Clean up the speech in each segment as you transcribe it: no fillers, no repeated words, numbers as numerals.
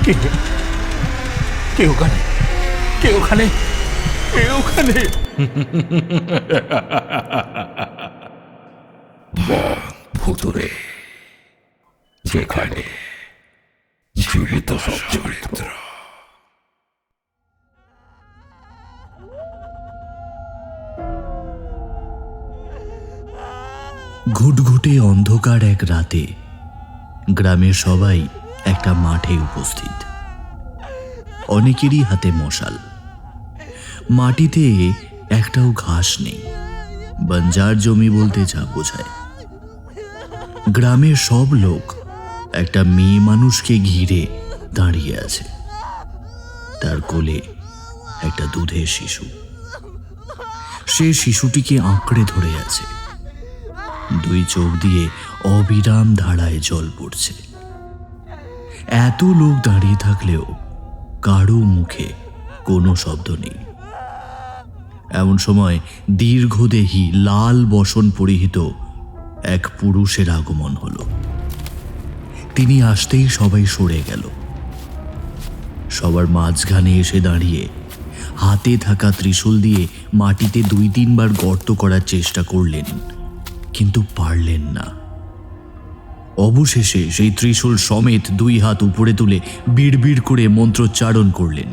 কে কে ওখানে? কে ওখানে? কে ওখানে? ভুতুরে, যেখানে জীবিত সব চরিত্র। ঘুটঘুটে অন্ধকার এক রাতে গ্রামের সবাই একটা মাঠে উপস্থিত। অনেকেরই হাতে মশাল। মাটিতে একটাও ঘাস নেই, বাঞ্জার জমি বলতে যা বোঝায়। গ্রামের সব লোক একটা মেয়ে মানুষকে ঘিরে দাঁড়িয়ে আছে। তার কোলে একটা দুধের শিশু। সে শিশুটিকে আঁকড়ে ধরে আছে। দুই চোখ দিয়ে অবিরাম ধারায় জল পড়ছে। এত লোক দাঁড়িয়ে থাকলেও কারো মুখে কোনো শব্দ নেই। এমন সময় দীর্ঘদেহী লাল বসন পরিহিত এক পুরুষের আগমন হলো। তিনি আসতেই সবাই সরে গেল। সবার মাঝখানে এসে দাঁড়িয়ে হাতে থাকা ত্রিশূল দিয়ে মাটিতে 2-3 বার গর্ত করার চেষ্টা করলেন, কিন্তু পারলেন না। অবশেষে সেই ত্রিশূল সমেত 2 হাত উপরে তুলে বিড়বিড় করে মন্ত্রোচ্চারণ করলেন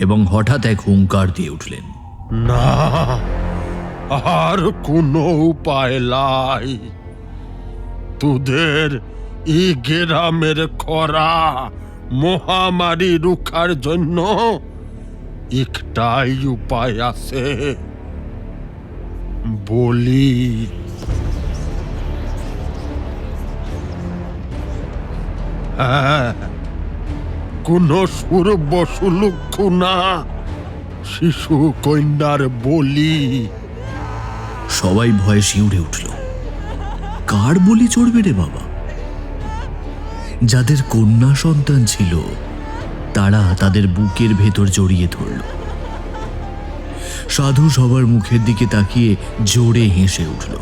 এবং হঠাৎ এক হুঙ্কার দিয়ে উঠলেন, না, আর কোনো উপায় নাই। তোদের এই গ্রামের খরা মহামারী রুখার জন্য একটাই উপায় আছে, বলি। হ্যাঁ, কোন সুরবসুলুক্ষু না, শিশু কন্যার বলি। সবাই ভয়ে শিউরে উঠল। কার বলি চড়বে রে বাবা? যাদের কন্যা সন্তান ছিল তারা তাদের বুকের ভেতর জড়িয়ে ধরল। সাধু সবার মুখের দিকে তাকিয়ে জোরে হেসে উঠল।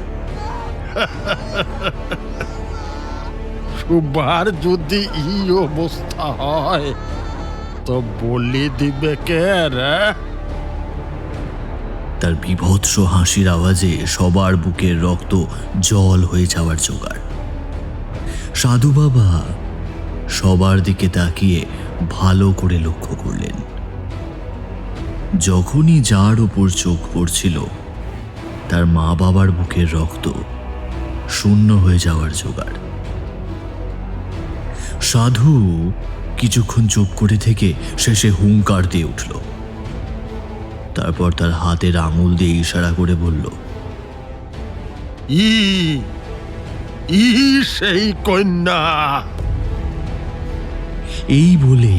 সুবার যদি এই অবস্থা হয় তো বলি দিবে কে রে? তার বিভৎস হাসির আওয়াজে সবার বুকের রক্ত জল হয়ে যাওয়ার জোগাড়। সাধু বাবা সবার দিকে তাকিয়ে ভালো করে লক্ষ্য করলেন। যখনই যার উপর চোখ পড়ছিল তার মা বাবার বুকের রক্ত শূন্য হয়ে যাওয়ার জোগাড়। সাধু কিছুক্ষণ চুপ করে থেকে শেষে হুঙ্কার দিয়ে উঠল। তারপর তার হাতের আঙুল দিয়ে ইশারা করে বলল, ই সেই কন্যা। এই বলে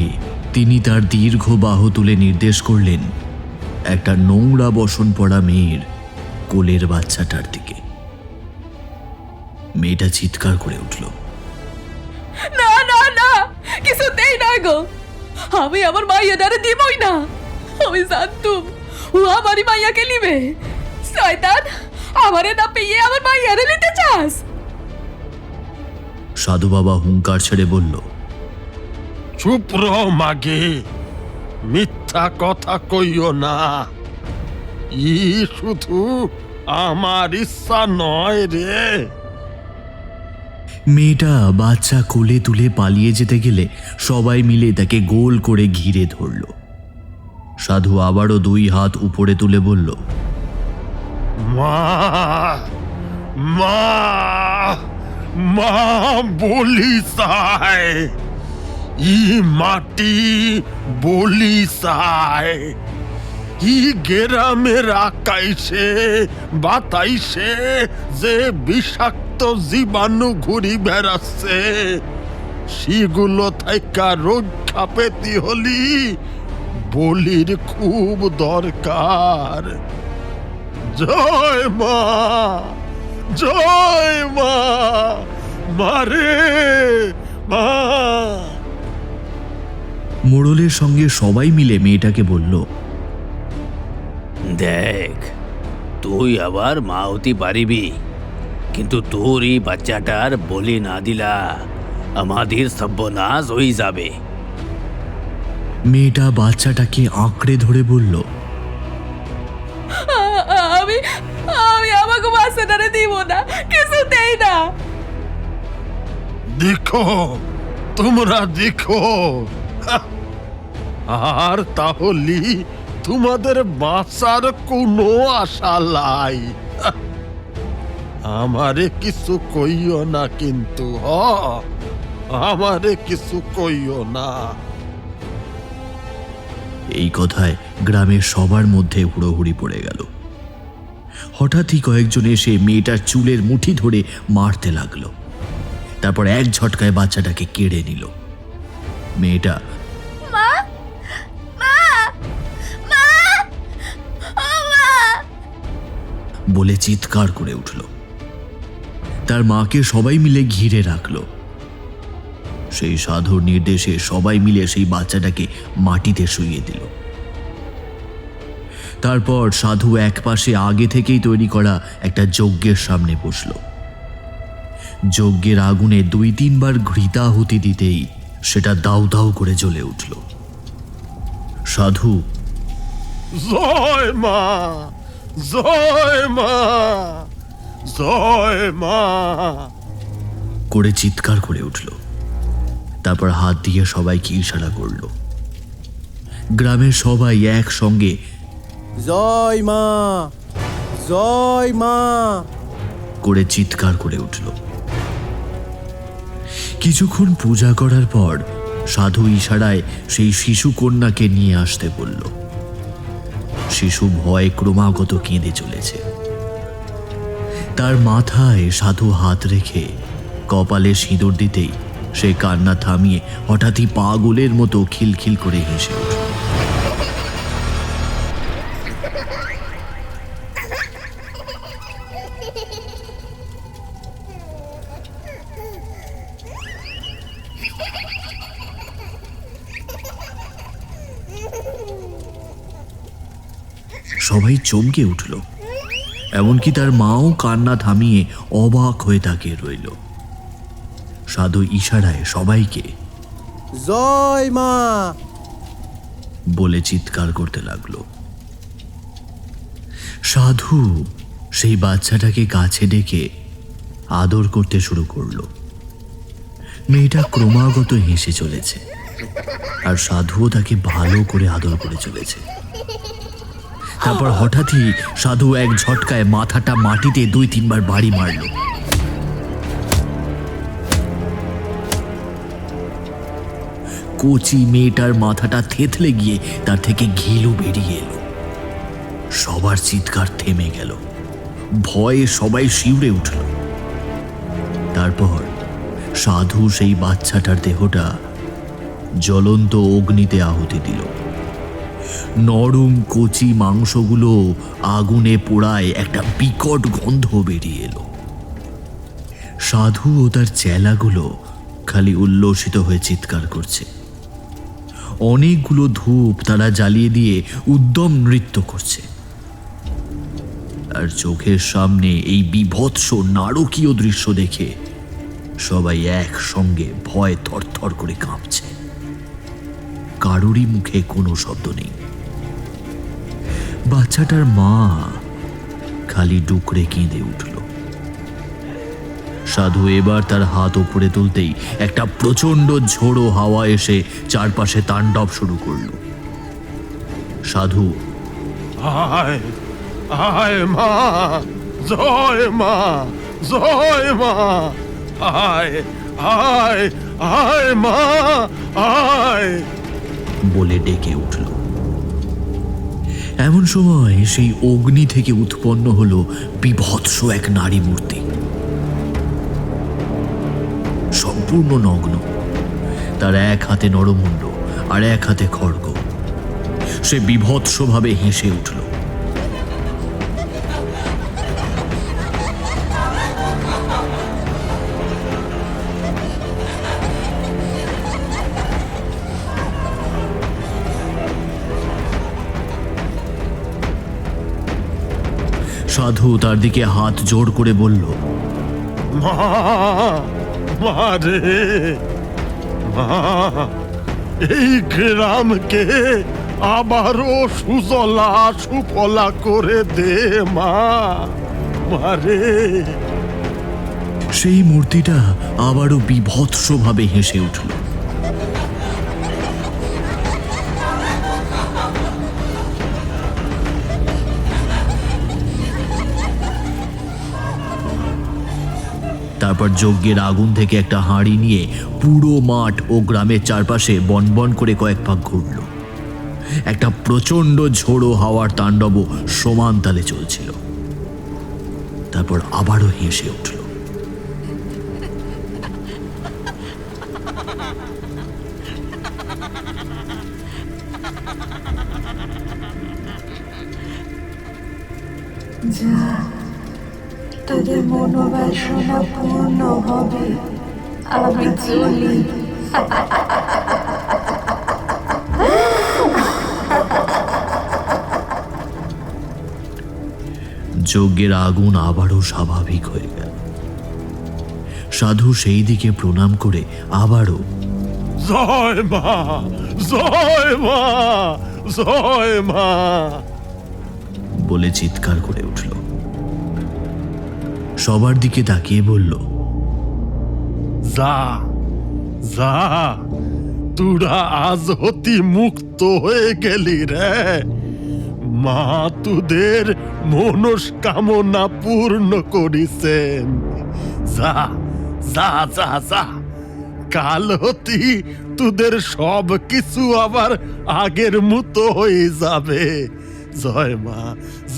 তিনি তার দীর্ঘ বাহু তুলে নির্দেশ করলেন একটা নোংরা বসন পড়া মেয়ের কোলের বাচ্চাটার দিকে। মেয়েটা চিৎকার করে উঠল, না না না, কিছুতেই না গো, আমি আমার মাইয়াটারে দিবই না। আমি জানতুম ও আমারই মাইয়াকে নিবে। শয়তান, আমারে না পেয়ে আমার মাইয়ারে নিতে চাস? সাধু বাবা হুঙ্কার ছেড়ে বলল, চুপ রহ মাগে, মিথ্যা কথা কইও না। ই শুধু আমার ইচ্ছা নয় রে। মেয়েটা বাচ্চা কোলে তুলে পালিয়ে যেতে গেলে সবাই মিলে তাকে গোল করে ঘিরে ধরল। সাধু আবারও 2 হাত উপরে তুলে বলল, মা, মা, মা বলি চায়, ই মাটি বলি চায়। ই গ্রামের আকাইছে বাতাইছে যে বিষাক্ত জীবাণু ঘুরি বেড়াচ্ছে, সেগুলো থাইকা রক্ষা পেতে হলি বলির খুব দরকার। জয় মা, জয় মা, মারে মা। মোড়লের সঙ্গে সবাই মিলে মেয়েটাকে বলল, দেখ, তুই আবার মা হতে পারিবি, কিন্তু তোর এই বাচ্চাটার বলি না দিলা আমাদের সর্বনাশ হয়ে যাবে। মেয়েটা বাচ্চাটাকে আঁকড়ে ধরে বলল, আমি আমি আমাকে বাচ্চাটারে দিব না, কিছুতেই না। দেখো, তোমরা দেখো, আর তাহলে তোমাদের বাঁচার কোনো আশা নাই। আমারে কিছু কইও না কিন্তু, আমারে কিছু কইও না। এই কথায় গ্রামের সবার মধ্যে হুড়োহুড়ি পড়ে গেল। হঠাৎই কয়েকজন এসে মেয়েটার চুলের মুঠি ধরে মারতে লাগলো। তারপর এক ঝটকায় বাচ্চাটাকে কেড়ে নিল। মেয়েটা মা, মা, মা, ও মা। বলে চিৎকার করে উঠল। তার মাকে সবাই মিলে ঘিরে রাখলো। সেই সাধুর নির্দেশে সবাই মিলে সেই বাচ্চাটাকে মাটিতে শুইয়ে দিল। তারপর সাধু একপাশে আগে থেকেই তৈরি করা একটা যজ্ঞের সামনে বসল। যজ্ঞের আগুনে 2-3 বার ঘৃতাহুতি দিতেই সেটা দাউ দাউ করে জ্বলে উঠল। সাধু জয় মা, জয় মা, জয় মা করে চিৎকার করে উঠল। তারপর হাত দিয়ে সবাইকে ইশারা করল। গ্রামের সবাই একসঙ্গে জয় মা, জয় মা করে চিৎকার করে উঠল। কিছুক্ষণ পূজা করার পর সাধু ইশারায় সেই শিশু কন্যাকে নিয়ে আসতে বলল। শিশু ভয়ে ক্রমাগত কেঁদে চলেছে। তার মাথায় সাধু হাত রেখে কপালে সিঁদুর দিতেই সে কান্না থামিয়ে হঠাৎই পাগলের মতো খিলখিল করে হেসে উঠল। সবাই চমকে উঠল। এমনকি তার মাও কান্না থামিয়ে অবাক হয়ে তাকিয়ে রইল। সাধু ইশারায় সবাইকে জয় মা বলে চিৎকার করতে লাগলো। সাধু সেই বাচ্চাটাকে কাছে ডেকে আদর করতে শুরু করলো। মেয়েটা ক্রমাগত হেসে চলেছে, আর সাধুও তাকে ভালো করে আদর করে চলেছে। তারপর হঠাৎই সাধু এক ঝটকায় মাথাটা মাটিতে 2-3 বার বাড়ি মারল। কচি মেয়েটার মাথাটা থেতলে গিয়ে তার থেকে ঘিলু বেরিয়ে এলো। সবার চিৎকার থেমে গেল। ভয়ে সবাই শিউরে উঠল। তারপর সাধু সেই বাচ্চাটার দেহটা জ্বলন্ত অগ্নিতে আহুতি দিল। নরম কচি মাংসগুলো আগুনে পোড়ায় একটা বিকট গন্ধ বেরিয়ে এলো। সাধু ও তার চেলাগুলো খালি উল্লসিত হয়ে চিৎকার করছে। অনেকগুলো ধূপ তারা জ্বালিয়ে দিয়ে উদ্যম নৃত্য করছে। আর চোখের সামনে এই বীভৎস নারকীয় দৃশ্য দেখে সবাই একসঙ্গে ভয়ে থরথর করে কাঁপছে। কারোরই মুখে কোনো শব্দ নেই। বাচ্চাটার মা খালি ডুকরে কেঁদে উঠল। সাধু এবার তার হাত উপরে তুলতেই একটা প্রচন্ড ঝোড়ো হাওয়া এসে চারপাশে তাণ্ডব শুরু করল। সাধু আয়, আয় মা, জয় মা, জয় মা, আয়, আয়, আয় মা, আয় বলে ডেকে উঠল। এমন সময় সেই অগ্নি থেকে উৎপন্ন হলো বীভৎস এক নারী মূর্তি, সম্পূর্ণ নগ্ন। তার এক হাতে নরমুণ্ড আর এক হাতে খড়গ। সে বীভৎসভাবে হেসে উঠল। সাধু তার দিকে হাত জোড় করে বলল, মা, মা রে, মা, এই গ্রামকে আবারও সুজলা সুফলা করে দে মা, মারে। সেই মূর্তিটা আবারও বীভৎসভাবে হেসে উঠল। তারপর যজ্ঞের আগুন থেকে একটা হাঁড়ি নিয়ে পুরো মাঠ ও গ্রামের চারপাশে বনবন করে কয়েক পাক ঘুরল। একটা প্রচন্ড ঝোড়ো হাওয়ার তাণ্ডবও সমান তালে চলছিল। তারপর আবারও হেসে উঠল। যা, তোদের মনোবাসনা পূর্ণ হবে, আমি চলি। যজ্ঞের আগুন আবারও স্বাভাবিক হয়ে গেল। সাধু সেই দিকে প্রণাম করে আবারও জয় মা, জয় মা, জয় মা বলে চিৎকার করে উঠল। সবার দিকে তাকিয়ে বলল, যা যা, তোরা আজ হতি মুক্ত হয়ে গেলি রে। মা তোদের মনস্কামনা পূর্ণ করিছেন। যা যা যা যা, কাল হতি তোদের সব কিছু আবার আগের মতো হয়ে যাবে। জয় মা,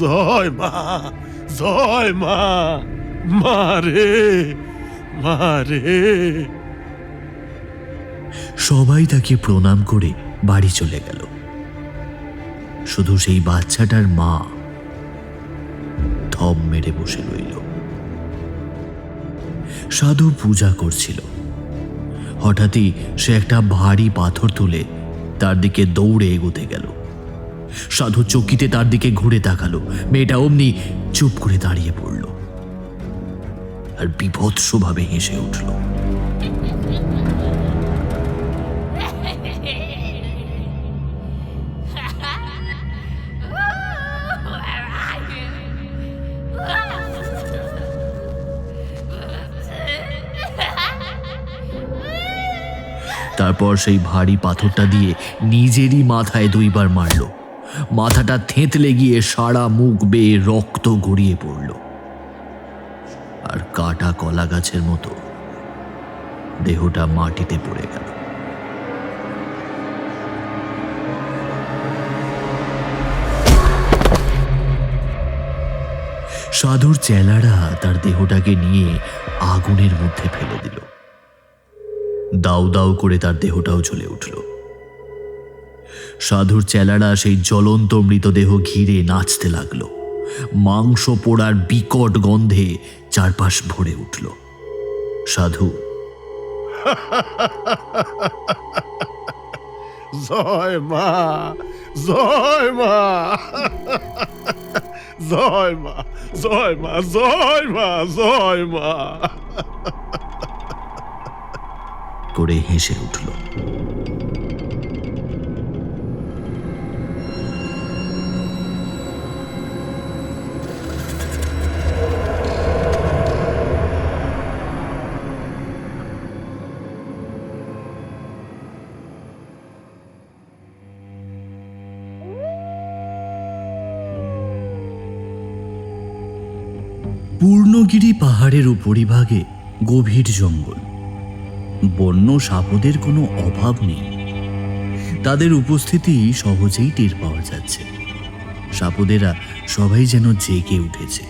জয় মা, জয় মা, মারে মারে। সবাই তাকে প্রণাম করে বাড়ি চলে গেল। শুধু সেই বাচ্চাটার মা থম মেরে বসে রইল। সাধু পূজা করছিল। হঠাৎই সে একটা ভারী পাথর তুলে তার দিকে দৌড়ে এগোতে গেল। সাধু চকিতে তার দিকে ঘুরে তাকালো। মেয়েটা অমনি চুপ করে দাঁড়িয়ে পড়ল আর বীভৎসভাবে হেসে উঠল। তারপর সেই ভারী পাথরটা দিয়ে নিজেরই মাথায় দুইবার মারল। মাথাটা থেঁতলে গিয়ে সারা মুখ বেয়ে রক্ত গড়িয়ে পড়ল। আর কাটা কলা গাছের মতো দেহটা মাটিতে পড়ে গেল। সাধুর চেলারা তার দেহটাকে নিয়ে আগুনের মধ্যে ফেলে দিল। দাউ দাউ করে তার দেহটাও জ্বলে উঠল। সাধুর চেলারা সেই জ্বলন্ত মৃতদেহ ঘিরে নাচতে লাগলো। মাংস পোড়ার বিকট গন্ধে চারপাশ ভরে উঠল। সাধু জয় মা, জয় মা, জয় মা, জয় মা, জয় মা, জয় মা করে হেসে উঠল। পূর্ণগিরি পাহাড়ের উপরিভাগে গভীর জঙ্গল। বন্য সাপদের কোনো অভাব নেই। তাদের উপস্থিতি সহজেই টের পাওয়া যাচ্ছে। সাপদেরা সবাই যেন জেগে উঠেছে।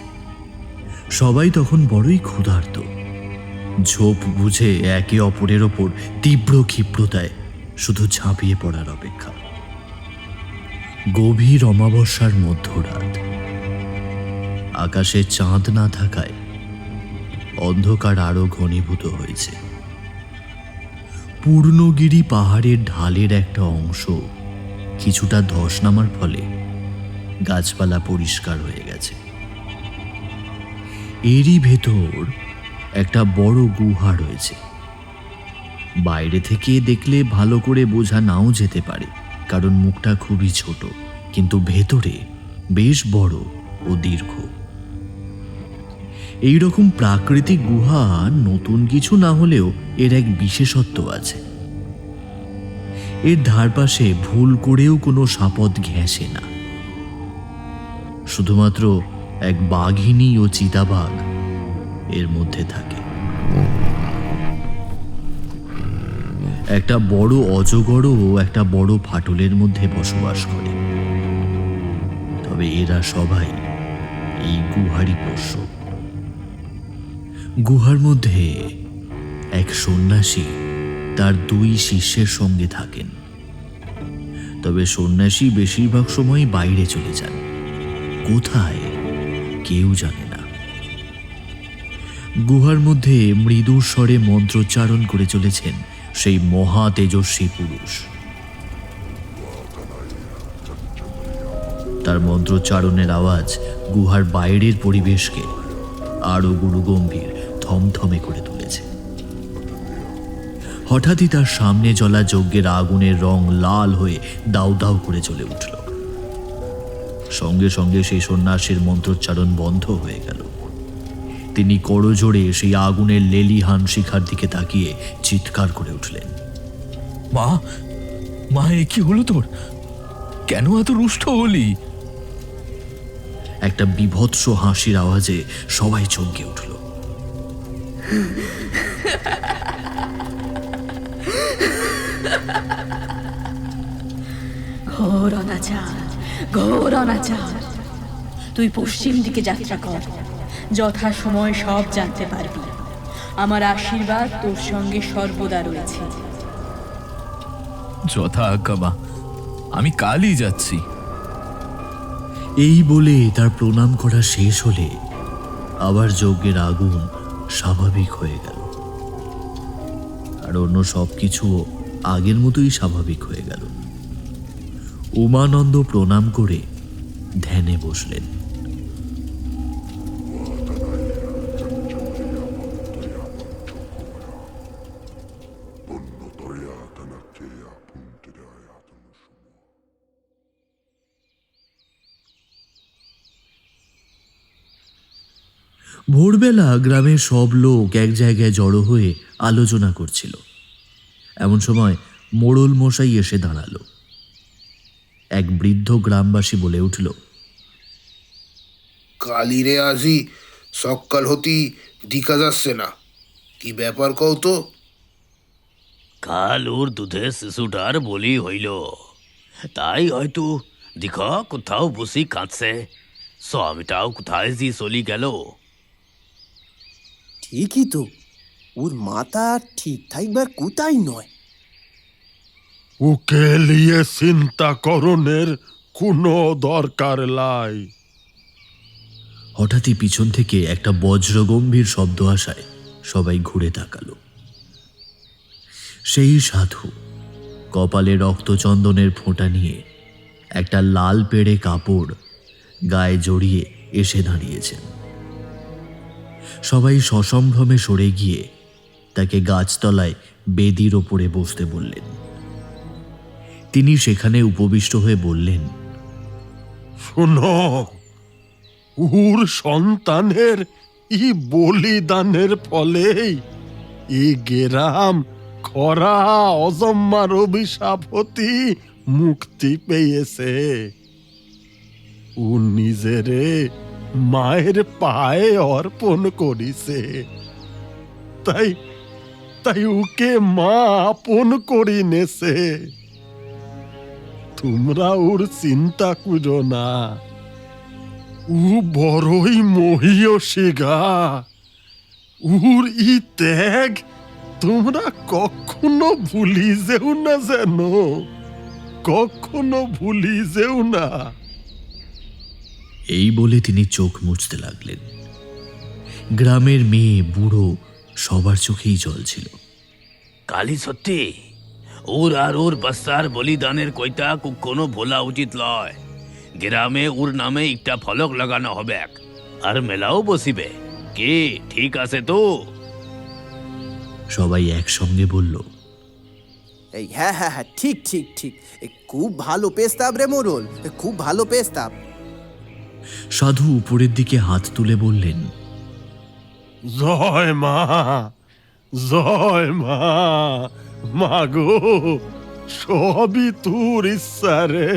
সবাই তখন বড়ই ক্ষুধার্ত। ঝোপ বুঝে একে অপরের ওপর তীব্র ক্ষিপ্রতায় শুধু ঝাঁপিয়ে পড়ার অপেক্ষা। গভীর অমাবস্যার মধ্যরাত। আকাশে চাঁদ না থাকায় অন্ধকার আরো ঘনীভূত হয়েছে। পূর্ণগিরি পাহাড়ের ঢালের একটা অংশ কিছুটা ধস নামার ফলে গাছপালা পরিষ্কার হয়ে গেছে। এরই ভেতর একটা বড় গুহা রয়েছে। বাইরে থেকে দেখলে ভালো করে বোঝা নাও যেতে পারে, কারণ মুখটা খুবই ছোট, কিন্তু ভেতরে বেশ বড় ও দীর্ঘ। এইরকম প্রাকৃতিক গুহা নতুন কিছু না হলেও এর এক বিশেষত্ব আছে। এর ধারপাশে ভুল করেও কোনো সাপদ ঘেঁষে না। শুধুমাত্র এক বাঘিনী ও চিতাবাঘ এর মধ্যে থাকে। একটা বড় অজগরও একটা বড় ফাটলের মধ্যে বসবাস করে। তবে এরা সবাই এই গুহারই পোষ্য। গুহার মধ্যে এক সন্ন্যাসী তার 2 শিষ্যের সঙ্গে থাকেন। তবে সন্ন্যাসী বেশিরভাগ সময় বাইরে চলে যান, কোথায় কেউ জানে না। গুহার মধ্যে মৃদু স্বরে মন্ত্রোচ্চারণ করে চলেছেন সেই মহা তেজস্বী পুরুষ। তার মন্ত্রোচ্চারণের আওয়াজ গুহার বাইরের পরিবেশকে আরো গুরুগম্ভীর থমথমে করে তুলেছে। হঠাৎই তার সামনে জ্বলা যজ্ঞের আগুনের রং লাল হয়ে দাউ দাউ করে জ্বলে উঠল। সঙ্গে সঙ্গে সেই সন্ন্যাসীর মন্ত্রোচ্চারণ বন্ধ হয়ে গেল। তিনি করজোড়ে সেই আগুনের লেলিহান শিখার দিকে তাকিয়ে চিৎকার করে উঠলেন, মা, মা, এ কি হলো তোর? কেন এত রুষ্ট হলি? একটা বিভৎস হাসির আওয়াজে সবাই চমকে উঠল। ঘোর অনাচার, ঘোর অনাচার। তুই পশ্চিম দিকে যাত্রা কর, যথা সময় সব জানতে পারবি। আমার আশীর্বাদ তোর সঙ্গে সর্বদা রয়েছে। যথা আজ্ঞা মা, আমি কালই যাচ্ছি। এই বলে তার প্রণাম করা শেষ হলে আবার যজ্ঞের আগুন স্বাভাবিক হয়ে গেল, আর অন্য সবকিছুও আগের মতোই স্বাভাবিক হয়ে গেল। উমানন্দ প্রণাম করে ধ্যানে বসলেন। ভোরবেলা গ্রামের সব লোক এক জায়গায় জড়ো হয়ে আলোচনা করছিল। এমন সময় মোড়ল মশাই এসে দাঁড়ালো। এক বৃদ্ধ গ্রামবাসী বলে উঠল, কালিরে আজি সকাল হতি দিকা যাচ্ছে না, কি ব্যাপার কও তো? কাল ওর দুধে শিশুটার বলি হইল, তাই হয়তো দিখা কোথাও বসি কাঁদছে। স্বামীটাও কোথায় যে চলি গেল। ঠিকই তো, ওর মাথা ঠিক থাকবার কোথায় নয়। ওকে নিয়ে চিন্তা করণের কোনো দরকার নাই। হঠাৎই পিছন থেকে একটা বজ্রগম্ভীর শব্দ আসায় সবাই ঘুরে তাকালো। সেই সাধু কপালে রক্তচন্দনের ফোঁটা নিয়ে একটা লাল পেড়ে কাপড় গায়ে জড়িয়ে এসে দাঁড়িয়েছেন। সবাই সসম্ভ্রমে সরে গিয়ে তাকে গাছতলায় বেদির ওপরে বসতে বললেন। তিনি সেখানে উপবিষ্ট হয়ে বললেন, শোনো, ওর সন্তানের ই বলিদানের ফলেই এই গেরাম খরা অজম্মার অভিশাপ হতে মুক্তি পেয়েছে। ও নিজেরে মায়ের পায়ে অর্পণ করিছে, তাই তাই ওকে মা আপন করি নেছে। তোমরা ওর চিন্তা করো না, ও বড়ই মহিয়সী গা। ওর ই ত্যাগ তোমরা কখনো ভুলি যেও না, যেন কখনো ভুলি যেও না। এই বলে তিনি চোখ মুছতে লাগলেন। গ্রামের মেয়ে বুড়ো সবার চোখেই জল ছিল। কালি সত্যি ওর আর ওর বাচ্চার বলিদানের কইতা কোনো ভোলা উচিত লয়। গ্রামে ওর নামে একটা ফলক লাগানো হবে আর মেলাও বসিবে। কি ঠিক আছে তো? সবাই একসঙ্গে বলল, এই হ্যাঁ হ্যাঁ হ্যাঁ, ঠিক ঠিক ঠিক। খুব ভালো পেস্তাব রে মোড়ল, খুব ভালো পেস্তাব। সাধু উপরের দিকে হাত তুলে বললেন, জয় মা, জয় মা, মাগো সবই তোর ইচ্ছা রে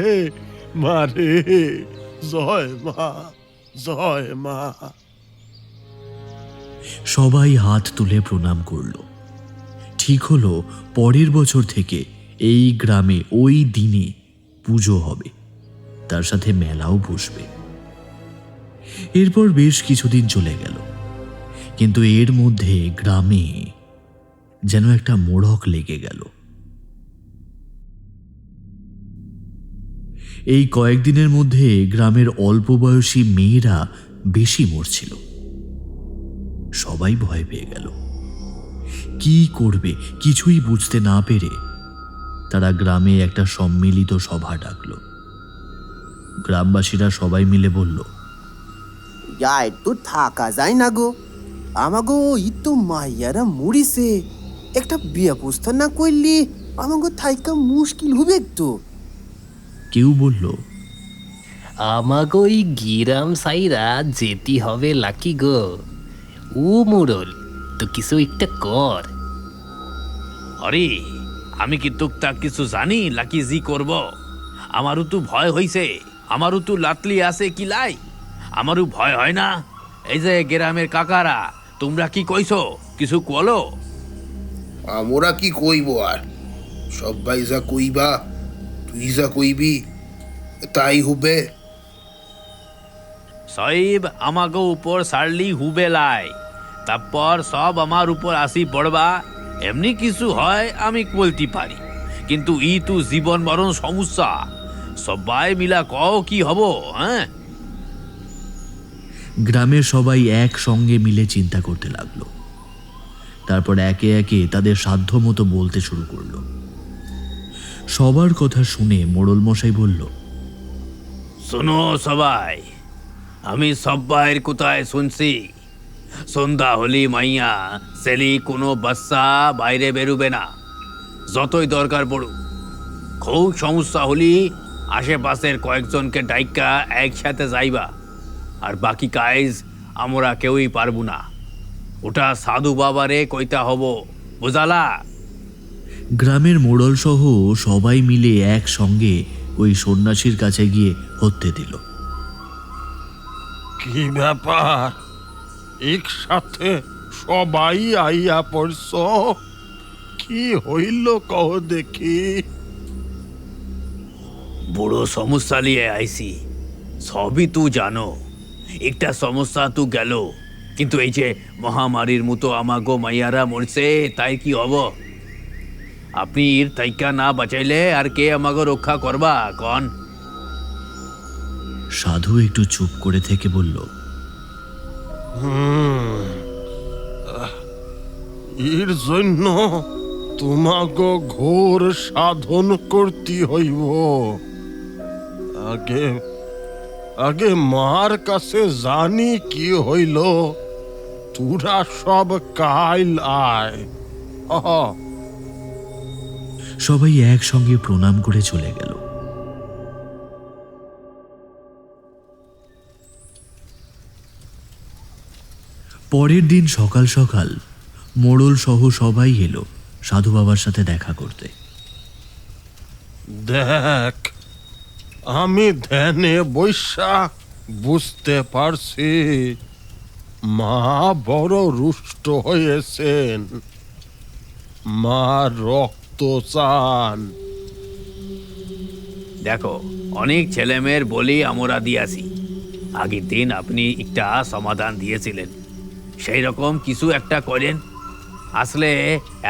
মারে। জয় মা, জয় মা। সবাই হাত তুলে প্রণাম করল। ঠিক হলো পরের বছর থেকে এই গ্রামে ওই দিনে পুজো হবে, তার সাথে মেলাও বসবে। এরপর বেশ কিছুদিন চলে গেল, কিন্তু এর মধ্যে গ্রামে যেন একটা মোড়ক লেগে গেল। এই কয়েকদিনের মধ্যে গ্রামের অল্প বয়সী মেয়েরা বেশি মরছিল। সবাই ভয় পেয়ে গেল। কি করবে কিছুই বুঝতে না পেরে তারা গ্রামে একটা সম্মিলিত সভা ডাকল। গ্রামবাসীরা সবাই মিলে বলল, একটু থাকা যায় না গো, আমাগো ই তো মাইয়ারা মরিছে, একটা ব্যবস্থা না করলে আমাগো থাইকা মুশকিল হবে তো। কেউ বলল, আমাগো ওই গিরাম সাইরা যেতে হবে লাকি গো। ও মুরল তো কিছু একটা কর। আরে আমি কি টুকটাক কিছু জানি লাকি জি করব? আমারও তো ভয় হইছে, আমারও তো লাতলি আছে কি লাই, আমারও ভয় হয় না। এই যে গ্রামের কাকারা, তোমরা কি কইছো? কিছু বলো। আমরা কি কইব আর, সবাই যা কইবা, তুই যা কইবি তাই হবে। সাহেব আমাকে উপর সারলি হুবে লাই, তারপর সব আমার উপর আসি পড়বা। এমনি কিছু হয় আমি বলতে পারি, কিন্তু ই তো জীবন মরণ সমস্যা। সবাই মিলা কও কি হব? হ্যাঁ, গ্রামের সবাই একসঙ্গে মিলে চিন্তা করতে লাগলো। তারপর একে একে তাদের সাধ্যমতো বলতে শুরু করলো। সবার কথা শুনে মোড়ল মশাই বলল, শোনো সবাই, আমি সবাইয়ের কোথায় শুনছি সন্ধ্যা হলি মাইয়া সেলি কোনো বাচ্চা বাইরে বেরোবে না, যতই দরকার পড়ুক। খুব সমস্যা হলি আশেপাশের কয়েকজনকে ডাইকা একসাথে যাইবা, আর বাকি কাজ আমরা কেউই পারবো না। ওটা সাধু বাবারে কইতা হব, বুঝালা? গ্রামের মোড়ল সহ সবাই মিলে একসঙ্গে ওই সন্ন্যাসীর কাছে গিয়ে হত্যে দিল। কি ব্যাপার, একসাথে সবাই আইয়া পড়ছ? কি হইল কহ দেখি। বড় সমস্যা নিয়ে আইছি, সবই তুই জানো। একটা সমস্যা তো গেল, কিন্তু এই যে মহামারীর মতো আমাগো মাইয়ারা মরছে, তাই কি হব? আপনি তাইকা না বাঁচাইলে আর কে আমাগো রক্ষা করবা কন? সাধু একটু চুপ করে থেকে বলল, এর জন্য তোমাকে ঘোর সাধন করতে হইব। আগে আগে মার কাছে জানি কি হইল, তোরা সব কাইল আয়। সবাই একসঙ্গে প্রণাম করে চলে গেল। পরের দিন সকাল সকাল মোড়ল সহ সবাই এলো সাধু বাবার সাথে দেখা করতে। দেখ, আমি ধ্যানে বৈশা বুঝতে পারছি মা বড় রুষ্ট হয়েছেন, মা রক্ত চান। দেখো, অনেক ছেলে মেয়ের বলি আমরা দিয়াছি। আগের দিন আপনি একটা সমাধান দিয়েছিলেন, সেই রকম কিছু একটা করেন। আসলে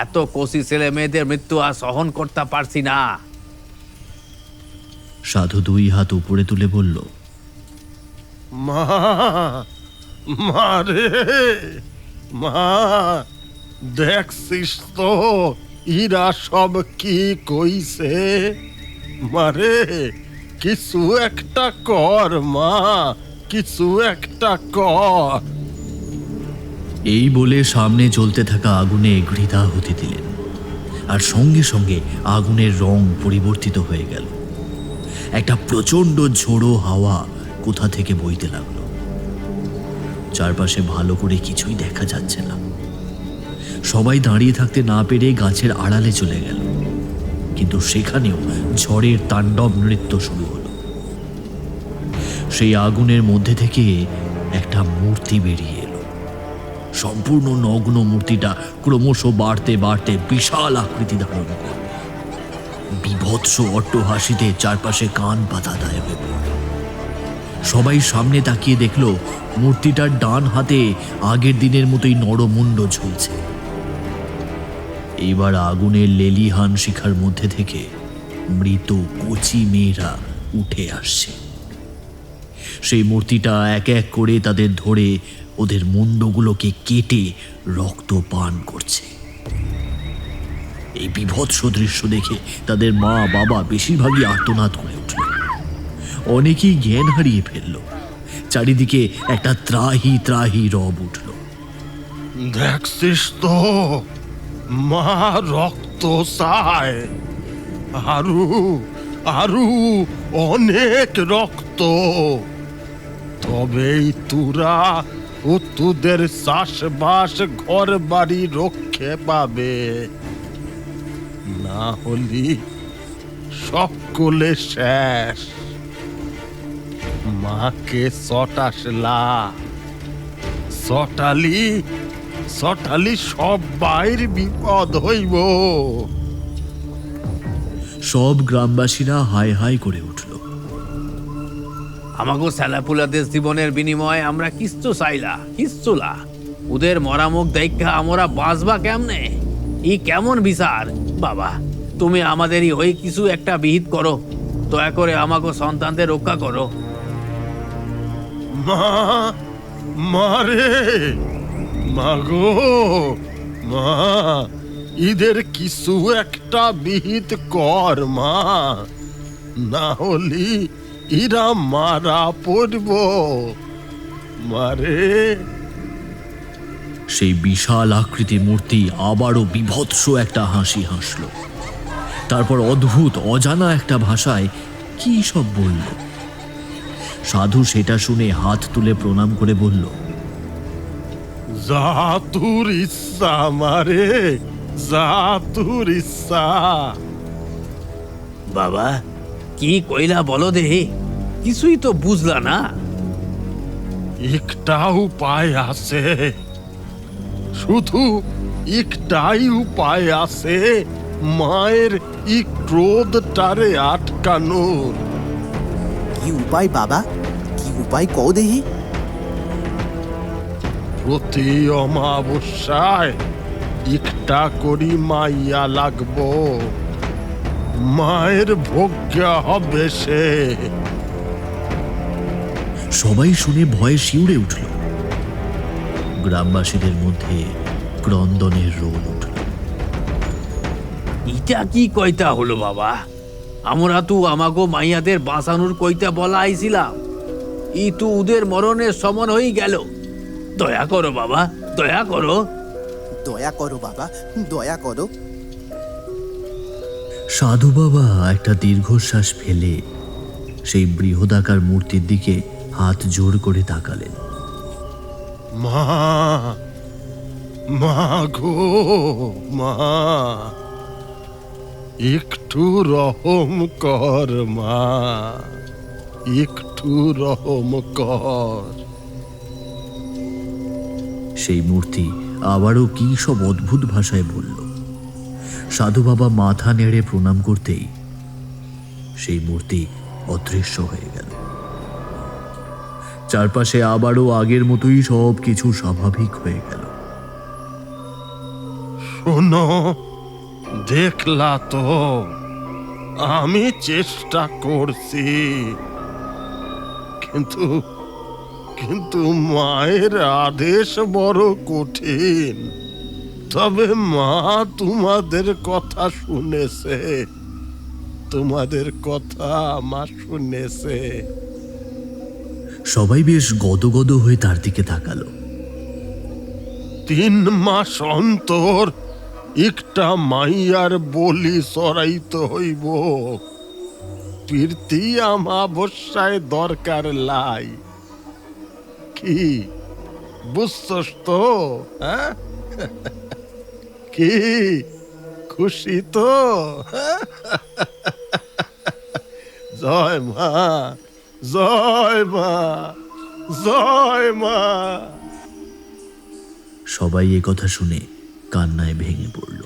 এত কোশি ছেলে মেয়েদের মৃত্যু আর সহন করতে পারছি না। সাধু দুই হাত উপরে তুলে বলল, মা, মা রে মা, দেখছিস তো ইরা সব কি কইছে? মারে কিছু একটা কর মা, কিছু একটা কর। এই বলে সামনে জ্বলতে থাকা আগুনে ঘৃতাহুতি দিলেন। আর সঙ্গে সঙ্গে আগুনের রং পরিবর্তিত হয়ে গেল। একটা প্রচণ্ড ঝোড়ো হাওয়া কোথা থেকে বইতে লাগলো। চারপাশে ভালো করে কিছুই দেখা যাচ্ছে না। সবাই দাঁড়িয়ে থাকতে না পেরে গাছের আড়ালে চলে গেল, কিন্তু সেখানেও ঝড়ের তাণ্ডব নৃত্য শুরু হলো। সেই আগুনের মধ্যে থেকে একটা মূর্তি বেরিয়ে এলো। সম্পূর্ণ নগ্ন মূর্তিটা ক্রমশ বাড়তে বাড়তে বিশাল আকৃতি ধারণ করল। বিভৎস অট্টহাসিতে চারপাশে কান পাতা দায় হয়ে পড়ল। সবাই সামনে তাকিয়ে দেখল মূর্তিটার ডান হাতে আগের দিনের মতোই নরমুণ্ড ঝুলছে। এইবার আগুনের লেলিহান শিখার মধ্যে থেকে মৃত কচি মেয়েরা উঠে আসছে। সেই মূর্তিটা এক এক করে তাদের ধরে ওদের মুন্ডগুলোকে কেটে রক্ত পান করছে। এই বিভৎস দৃশ্য দেখে তাদের মা বাবা বেশিরভাগই আর্তনাদ করে উঠল। অনেকেই জ্ঞান হারিয়ে ফেলল। চারিদিকে একটা ত্রাহি ত্রাহি রব উঠল। দেখছিস তো, মা রক্ত চায়, আরু আরু অনেক রক্ত। তবেই তোরা ও তোদের চাষবাস ঘর বাড়ি রক্ষে পাবে, না হলি সকলে শেষ। মাকে চটাসলা চটালি চটালি সব বাইর বিপদ হইব। সব গ্রামবাসীরা হাই হাই করে উঠল। আমাকে স্যালাপুলাদের জীবনের বিনিময়ে আমরা কিচ্ছু চাইলা কিচ্ছুলা। ওদের মরামুখ দেখা আমরা বাঁচবা কেমনে? ই কেমন বিচার? বাবা, তুমি আমাদেরই হয়ে কিছু একটা বিহিত করো, দয়া করে আমাকে সন্তানদের রক্ষা করো। মা, মারে, মাগো, মা, ঈদের কিছু একটা বিহিত কর মা, না হলি ইরা মারা পড়ব মারে। সেই বিশাল আকৃতি মূর্তি আবারও বিভৎস একটা হাসি হাসল। তারপর অদ্ভুত অজানা একটা ভাষায় কি সব বলল। সাধু সেটা শুনে হাত তুলে প্রণাম করে বলল, যা তোর ইচ্ছা মারে, যা তোর ইচ্ছা। বাবা, কি কইলা বলো দেহি, কিছুই তো বুঝলা না। একটা উপায় আছে, শুধু একটাই উপায় আছে মায়ের ই ক্রোধটারে আটকানোর। কি উপায় বাবা, কি উপায় কও দেহি? প্রতি অমাবস্যায় একটা করি মাইয়া লাগবো, মায়ের ভোগ্য হবে সে। সবাই শুনে ভয়ে শিউরে উঠল। গ্রামবাসীদের মধ্যে ক্রন্দনের রোল উঠল। এটা কি কইতা হলো বাবা? আমরা তো আমাগো মাইয়াদের বাঁচানোর কইতা বলা আইছিলাম, ই তো ওদের মরণের সমান হয়ে গেল। দয়া করো বাবা, দয়া করো। দয়া করো বাবা, দয়া করো। সাধু বাবা একটা দীর্ঘশ্বাস ফেলে সেই বৃহদাকার মূর্তির দিকে হাত জোর করে তাকালেন। মা, মা গো, মা, একটু রহম কর মা, একটু রহম কর। সেই মূর্তি আবারও কি সব অদ্ভুত ভাষায় বলল। সাধু বাবা মাথা নেড়ে প্রণাম করতেই সেই মূর্তি অদৃশ্য হয়ে গেল। চারপাশে আবারও আগের মতোই সব কিছু স্বাভাবিক হয়ে গেল। শোনো, দেখলা তো, আমি চেষ্টা করছি, কিন্তু কিন্তু মায়ের আদেশ বড় কঠিন। তবে মা তোমাদের কথা শুনেছে, তোমাদের কথা মা শুনেছে। সবাই বেশ গদগদ হয়ে তার দিকে তাকালো। 3 মাস অন্তর একটা মাইয়ার বলি চড়াইতে হইব। প্রীতি আমাবস্যায় দরকার লাই। কি বুঝছস তো? হ্যাঁ? কি খুশি তো? জয় মা, জয় মা, জয় মা। সবাই এ কথা শুনে কান্নায় ভেঙে পড়ল।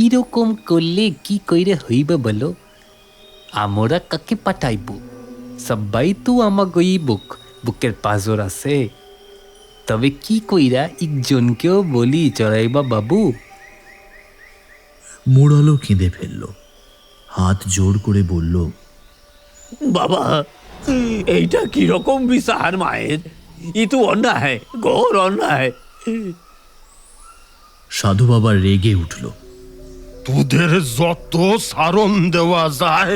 এরকম করলে কি কইরে হইবে বলো? আমরা কাকে পাঠাইব? সবাই তো আমাগই বুকের পাজর আছে। তবে কি কইরা একজনকেও বলি চড়াইবা বাবু? মোড়ালও কেঁদে ফেলল, হাত জোর করে বলল, বাবা, এইটা কিরকম বিচার মায়ের? ই তো অন্যায়, ঘোর অন্যায়। সাধু বাবা রেগে উঠল। তোদের যত সারণ দেওয়া যায়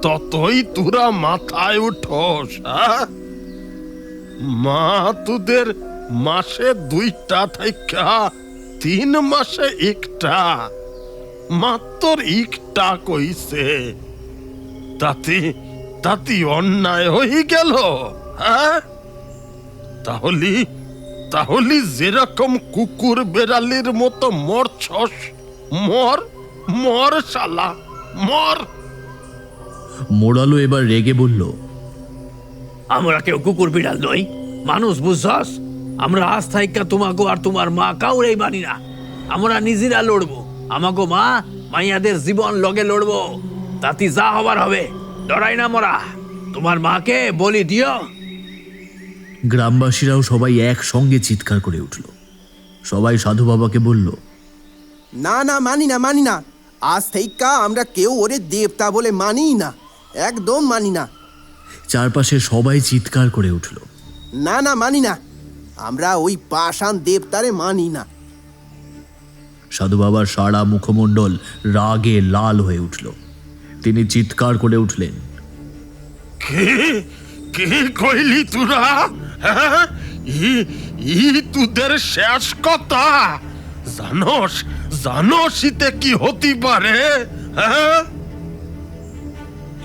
ততই তোরা মাথায় উঠোস। মা তোদের মাসে 2টা থেকে 3 মাসে 1টা, মাত্র 1টা কইছে। তাতে অন্যায় হয়ে গেল? হ্যাঁ, তাহলে যেরকম কুকুর বেড়ালির মতো মরছস, মর শালা, মর। মোড়ালো এবার রেগে বলল, আমরা কেউ কুকুর বিড়াল নই, মানুষ, বুঝছস? আমরা আজ থাইকা তোমাকে আর তোমার মা কাউরেই মানি না। আমরা নিজেরা লড়বো, আমাকে মা মাইয়াদের জীবন লগে লড়বো। তাতে যা হবার হবে, ডরাই না মোরা। তোমার মাকে বলি দিও। গ্রামবাসীরাও সবাই একসঙ্গে চিৎকার করে উঠল। সবাই সাধু বাবাকে বলল, না না, মানি না। আজ থেকে আমরা কেউ ওরে দেবতা বলে মানি না, একদম মানি না। চারপাশে সবাই চিৎকার করে উঠল। না না, মানি না, আমরা ওই পাষাণ দেবতারে মানি না। সাধু বাবার সারা মুখমণ্ডল রাগে লাল হয়ে উঠল। তিনি চিৎকার করে উঠলেন, কে কইলি তোরা? হ্যাঁ, ই তোদের শেষ কথা? জানোস ইতে কি হতে পারে? হ্যাঁ,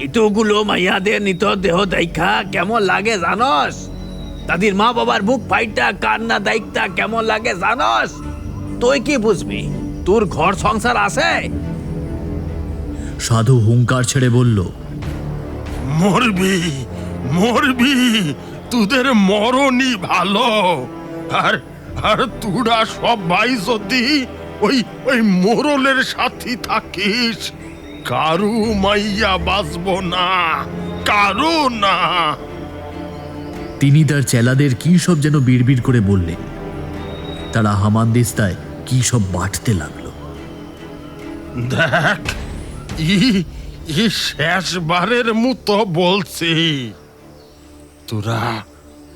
ইতোগুলো মাইয়াদের নিত দেহ দেখা কেমন লাগে জানস? তাদের মা বাবার বুক ফাইটা কান্না দায়িত্বা কেমন লাগে জানস? তুই কি বুঝবি? তোর ঘর সংসার আছে? সাধু হুঙ্কার ছেড়ে বলল, মরবি, তোদের মরণই ভালো। আর তোরা সবাই যদি ওই মোরলের সাথে থাকিস, কারু মাইয়া বাঁচব না, কারু না। তিনি তার চেলাদের কি সব যেন বিড়বিড় করে বললেন। তারা হামানদিস্তায় কি সব বাটতে লাগলো। দেখ, ই শেষবারের মতো বলছি,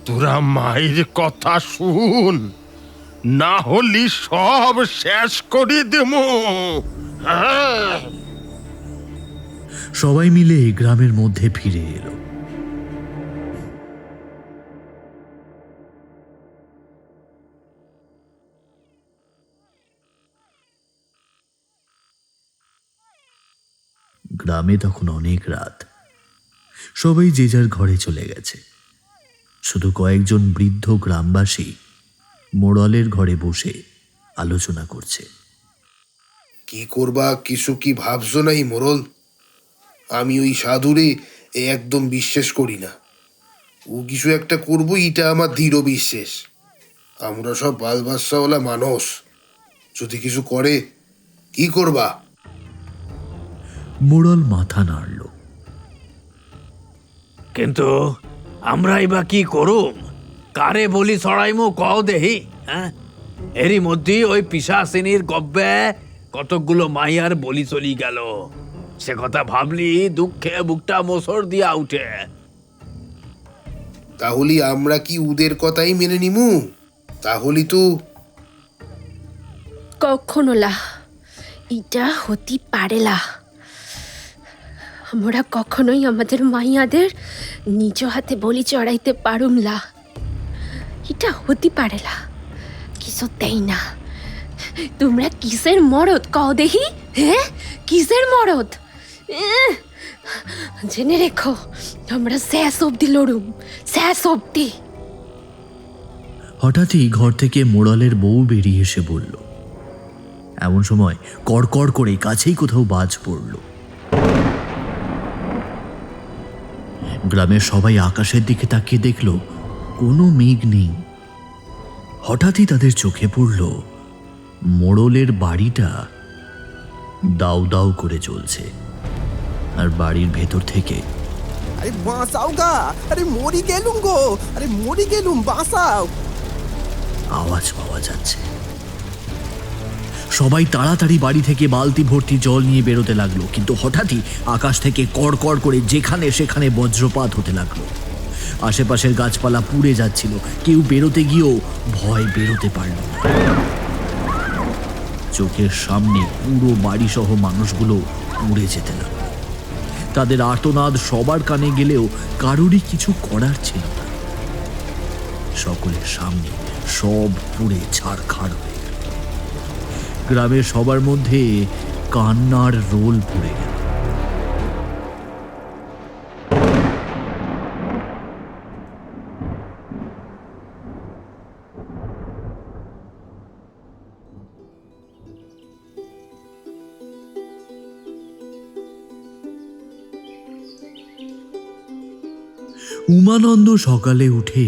তোরা মায়ের কথা শুন, না হলি সব শেষ করে দেবো। সবাই মিলে গ্রামের মধ্যে ফিরে এলো। গ্রামে তখন অনেক রাত। সবাই যে যার ঘরে চলে গেছে। শুধু কয়েকজন বৃদ্ধ গ্রামবাসী মোড়লের ঘরে বসে আলোচনা করছে। কি করবা, কিছু কি ভাবছো নাই মোরল? আমি ওই সাধুরে একদম বিশ্বাস করি না। ও কিছু একটা করবো, এটা আমার দৃঢ় বিশ্বাস। আমরা সব বাল বাচ্চাওয়ালা মানুষ, যদি কিছু করে কি করবা? মোড়ল মাথা নাড়ল। কিন্তু আমরাই বা কি করুম? কারে বলি ছড়াইমু কও দেহি? হ্যাঁ, এরই মধ্যে ওই পিশাচিনীর গব্বে কতকগুলো মাইয়ার বলি চলি গেল। সে কথা ভাবলি দুঃখে বুকটা মোসর দিয়া উঠে। তাহলে আমরা কি ওদের কথাই মেনে নিমু? তাহলে তো কখনো লা, এটা হতে পারে না। আমরা কখনোই আমাদের মাইয়াদের নিজ হাতে বলি চড়াইতে পারুম না। এটা হতে পারে না, কিছুতেই না। তোমরা কিসের মরদ কও দেখি? হ্যাঁ, কিসের মরদ? জেনে রেখো, আমরা শেষ অব্দি লড়ুম, শেষ অব্দি। হঠাৎই ঘর থেকে মোড়ালের বউ বেরিয়ে এসে বলল। এমন সময় কড়কড় করে কাছেই কোথাও বাজ পড়ল। গ্রামের সবাই আকাশের দিকে তাকিয়ে দেখল কোনো মেঘ নেই। হঠাৎই তাদের চোখে পড়ল মোড়লের বাড়িটা দাউ দাউ করে চলছে, আর বাড়ির ভেতর থেকে আরে বাঁচাও গা, আরে মরি গেলুম গো, আরে মরি গেলুম, বাঁচাও আওয়াজ পাওয়া যাচ্ছে। সবাই তাড়াতাড়ি বাড়ি থেকে বালতি ভর্তি জল নিয়ে বেরোতে লাগলো, কিন্তু হঠাৎই আকাশ থেকে কড়কড় করে যেখানে সেখানে বজ্রপাত হতে লাগলো। আশেপাশের গাছপালা পুড়ে যাচ্ছিল, কেউ বেরোতে গিয়েও ভয় বেরোতে পারল না। চোখের সামনে পুরো বাড়ি সহ মানুষগুলো পুড়ে যেতে লাগলো। তাদের আর্তনাদ সবার কানে গেলেও কারোরই কিছু করার ছিল না। সকলের সামনে সব পুড়ে ছারখাড় হয়ে গেল। গ্রামের সবার মধ্যে কান্নার রোল পড়ে গেল। উমানন্দ সকালে উঠে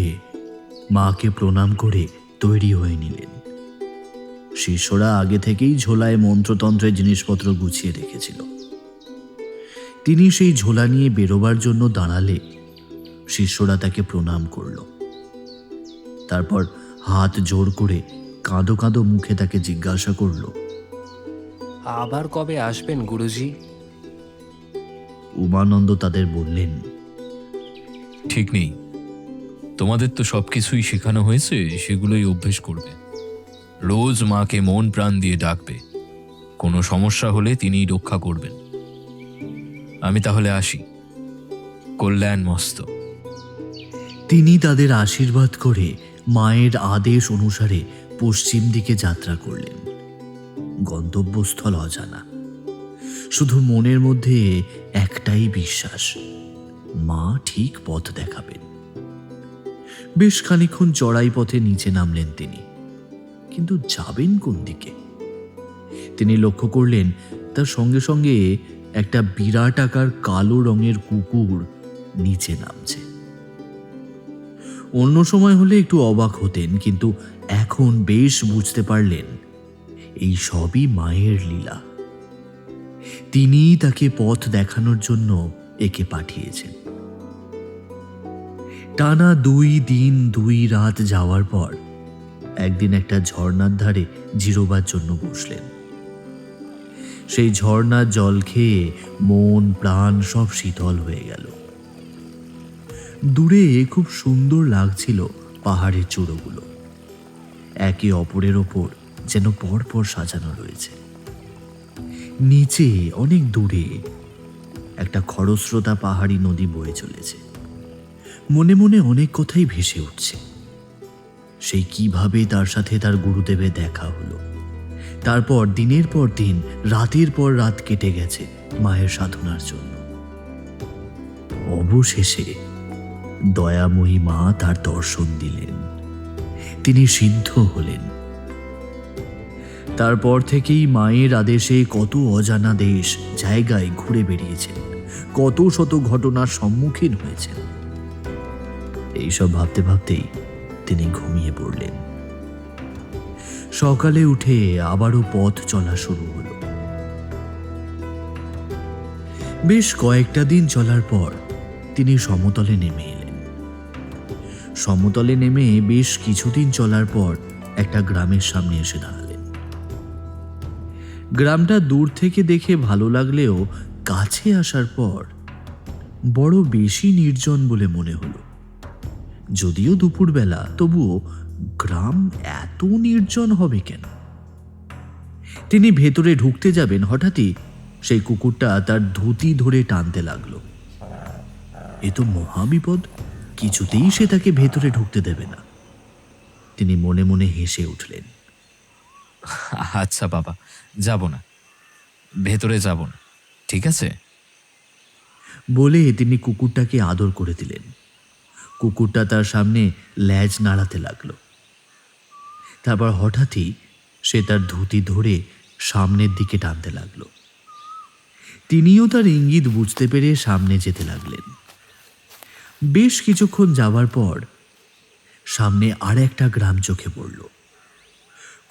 মাকে প্রণাম করে তৈরি হয়ে নিলেন। শিষ্যরা আগে থেকেই ঝোলায় মন্ত্রতন্ত্রের জিনিসপত্র গুছিয়ে রেখেছিল। তিনি সেই ঝোলা নিয়ে বেরোবার জন্য দাঁড়ালে শিষ্যরা তাকে প্রণাম করল। তারপর হাত জোড় করে কাঁদো কাঁদো মুখে তাকে জিজ্ঞাসা করল, আবার কবে আসবেন গুরুজি? উমানন্দ তাদের বললেন, ঠিক নেই, তোমাদের তো সবকিছুই শেখানো হয়েছে, সেগুলোই অভ্যেস করবে। রোজ মাকে মন প্রাণ দিয়ে ডাকবে, কোনো সমস্যা হলে তিনিই রক্ষা করবেন। আমি তাহলে আসি, কল্যাণ মস্ত। তিনি তাদের আশীর্বাদ করে মায়ের আদেশ অনুসারে পশ্চিম দিকে যাত্রা করলেন। গন্তব্যস্থল অজানা, শুধু মনের মধ্যে একটাই বিশ্বাস, মা ঠিক পথ দেখাবেন। বেশ খানিকক্ষণ চড়াই পথে নিচে নামলেন তিনি, কিন্তু যাবেন কোন দিকে? তিনি লক্ষ্য করলেন তার সঙ্গে সঙ্গে একটা বিরাট আকার কালো রঙের কুকুর নিচে নামছে। অন্য সময় হলে একটু অবাক হতেন, কিন্তু এখন বেশ বুঝতে পারলেন এই সবই মায়ের লীলা। তিনিই তাকে পথ দেখানোর জন্য একে পাঠিয়েছেন। টানা 2 দিন 2 রাত যাওয়ার পর একদিন একটা ঝর্ণার ধারে জিরোবার জন্য বসলেন। সেই ঝর্ণার জল খেয়ে মন প্রাণ সব শীতল হয়ে গেল। দূরে খুব সুন্দর লাগছিল পাহাড়ের চূড়োগুলো, একে অপরের ওপর যেন পরপর সাজানো রয়েছে। নিচে অনেক দূরে একটা খরস্রোতা পাহাড়ি নদী বয়ে চলেছে। মনে মনে অনেক কথাই ভেসে উঠছে। সেই কিভাবে তার সাথে তার গুরুদেবের দেখা হলো, তারপর দিনের পর দিন রাতের পর রাত কেটে গেছে মায়ের সাধনার জন্য। অবশেষে দয়াময়ী মা তার দর্শন দিলেন, তিনি সিদ্ধ হলেন। তারপর থেকেই মায়ের আদেশে কত অজানা দেশ জায়গায় ঘুরে বেরিয়েছেন, কত শত ঘটনার সম্মুখীন হয়েছেন। এইসব ভাবতে ভাবতেই তিনি ঘুমিয়ে পড়লেন। সকালে উঠে আবারও পথ চলা শুরু হলো। বেশ কয়েকটা দিন চলার পর তিনি সমতলে নেমে এলেন। সমতলে নেমে বেশ কিছুদিন চলার পর একটা গ্রামের সামনে এসে দাঁড়ালেন। গ্রামটা দূর থেকে দেখে ভালো লাগলেও কাছে আসার পর বড় বেশি নির্জন বলে মনে হলো। যদিও দুপুরবেলা, তবুও গ্রাম এত নির্জন হবে কেন? তিনি ভেতরে ঢুকতে যাবেন, হঠাৎই সেই কুকুরটা তার ধুতি ধরে টানতে লাগলো। এ তো মহাবিপদ, কিছুতেই সে তাকে ভেতরে ঢুকতে দেবে না। তিনি মনে মনে হেসে উঠলেন। আচ্ছা বাবা, যাব না, ভেতরে যাব না, ঠিক আছে? বলে তিনি কুকুরটাকে আদর করে দিলেন। কুকুরটা তার সামনে ল্যাজ নাড়াতে লাগলো। তারপর হঠাৎই সে তার ধুতি ধরে সামনের দিকে টানতে লাগলো। তিনিও তার ইঙ্গিত বুঝতে পেরে সামনে যেতে লাগলেন। বেশ কিছুক্ষণ যাওয়ার পর সামনে আর একটা গ্রাম চোখে পড়ল।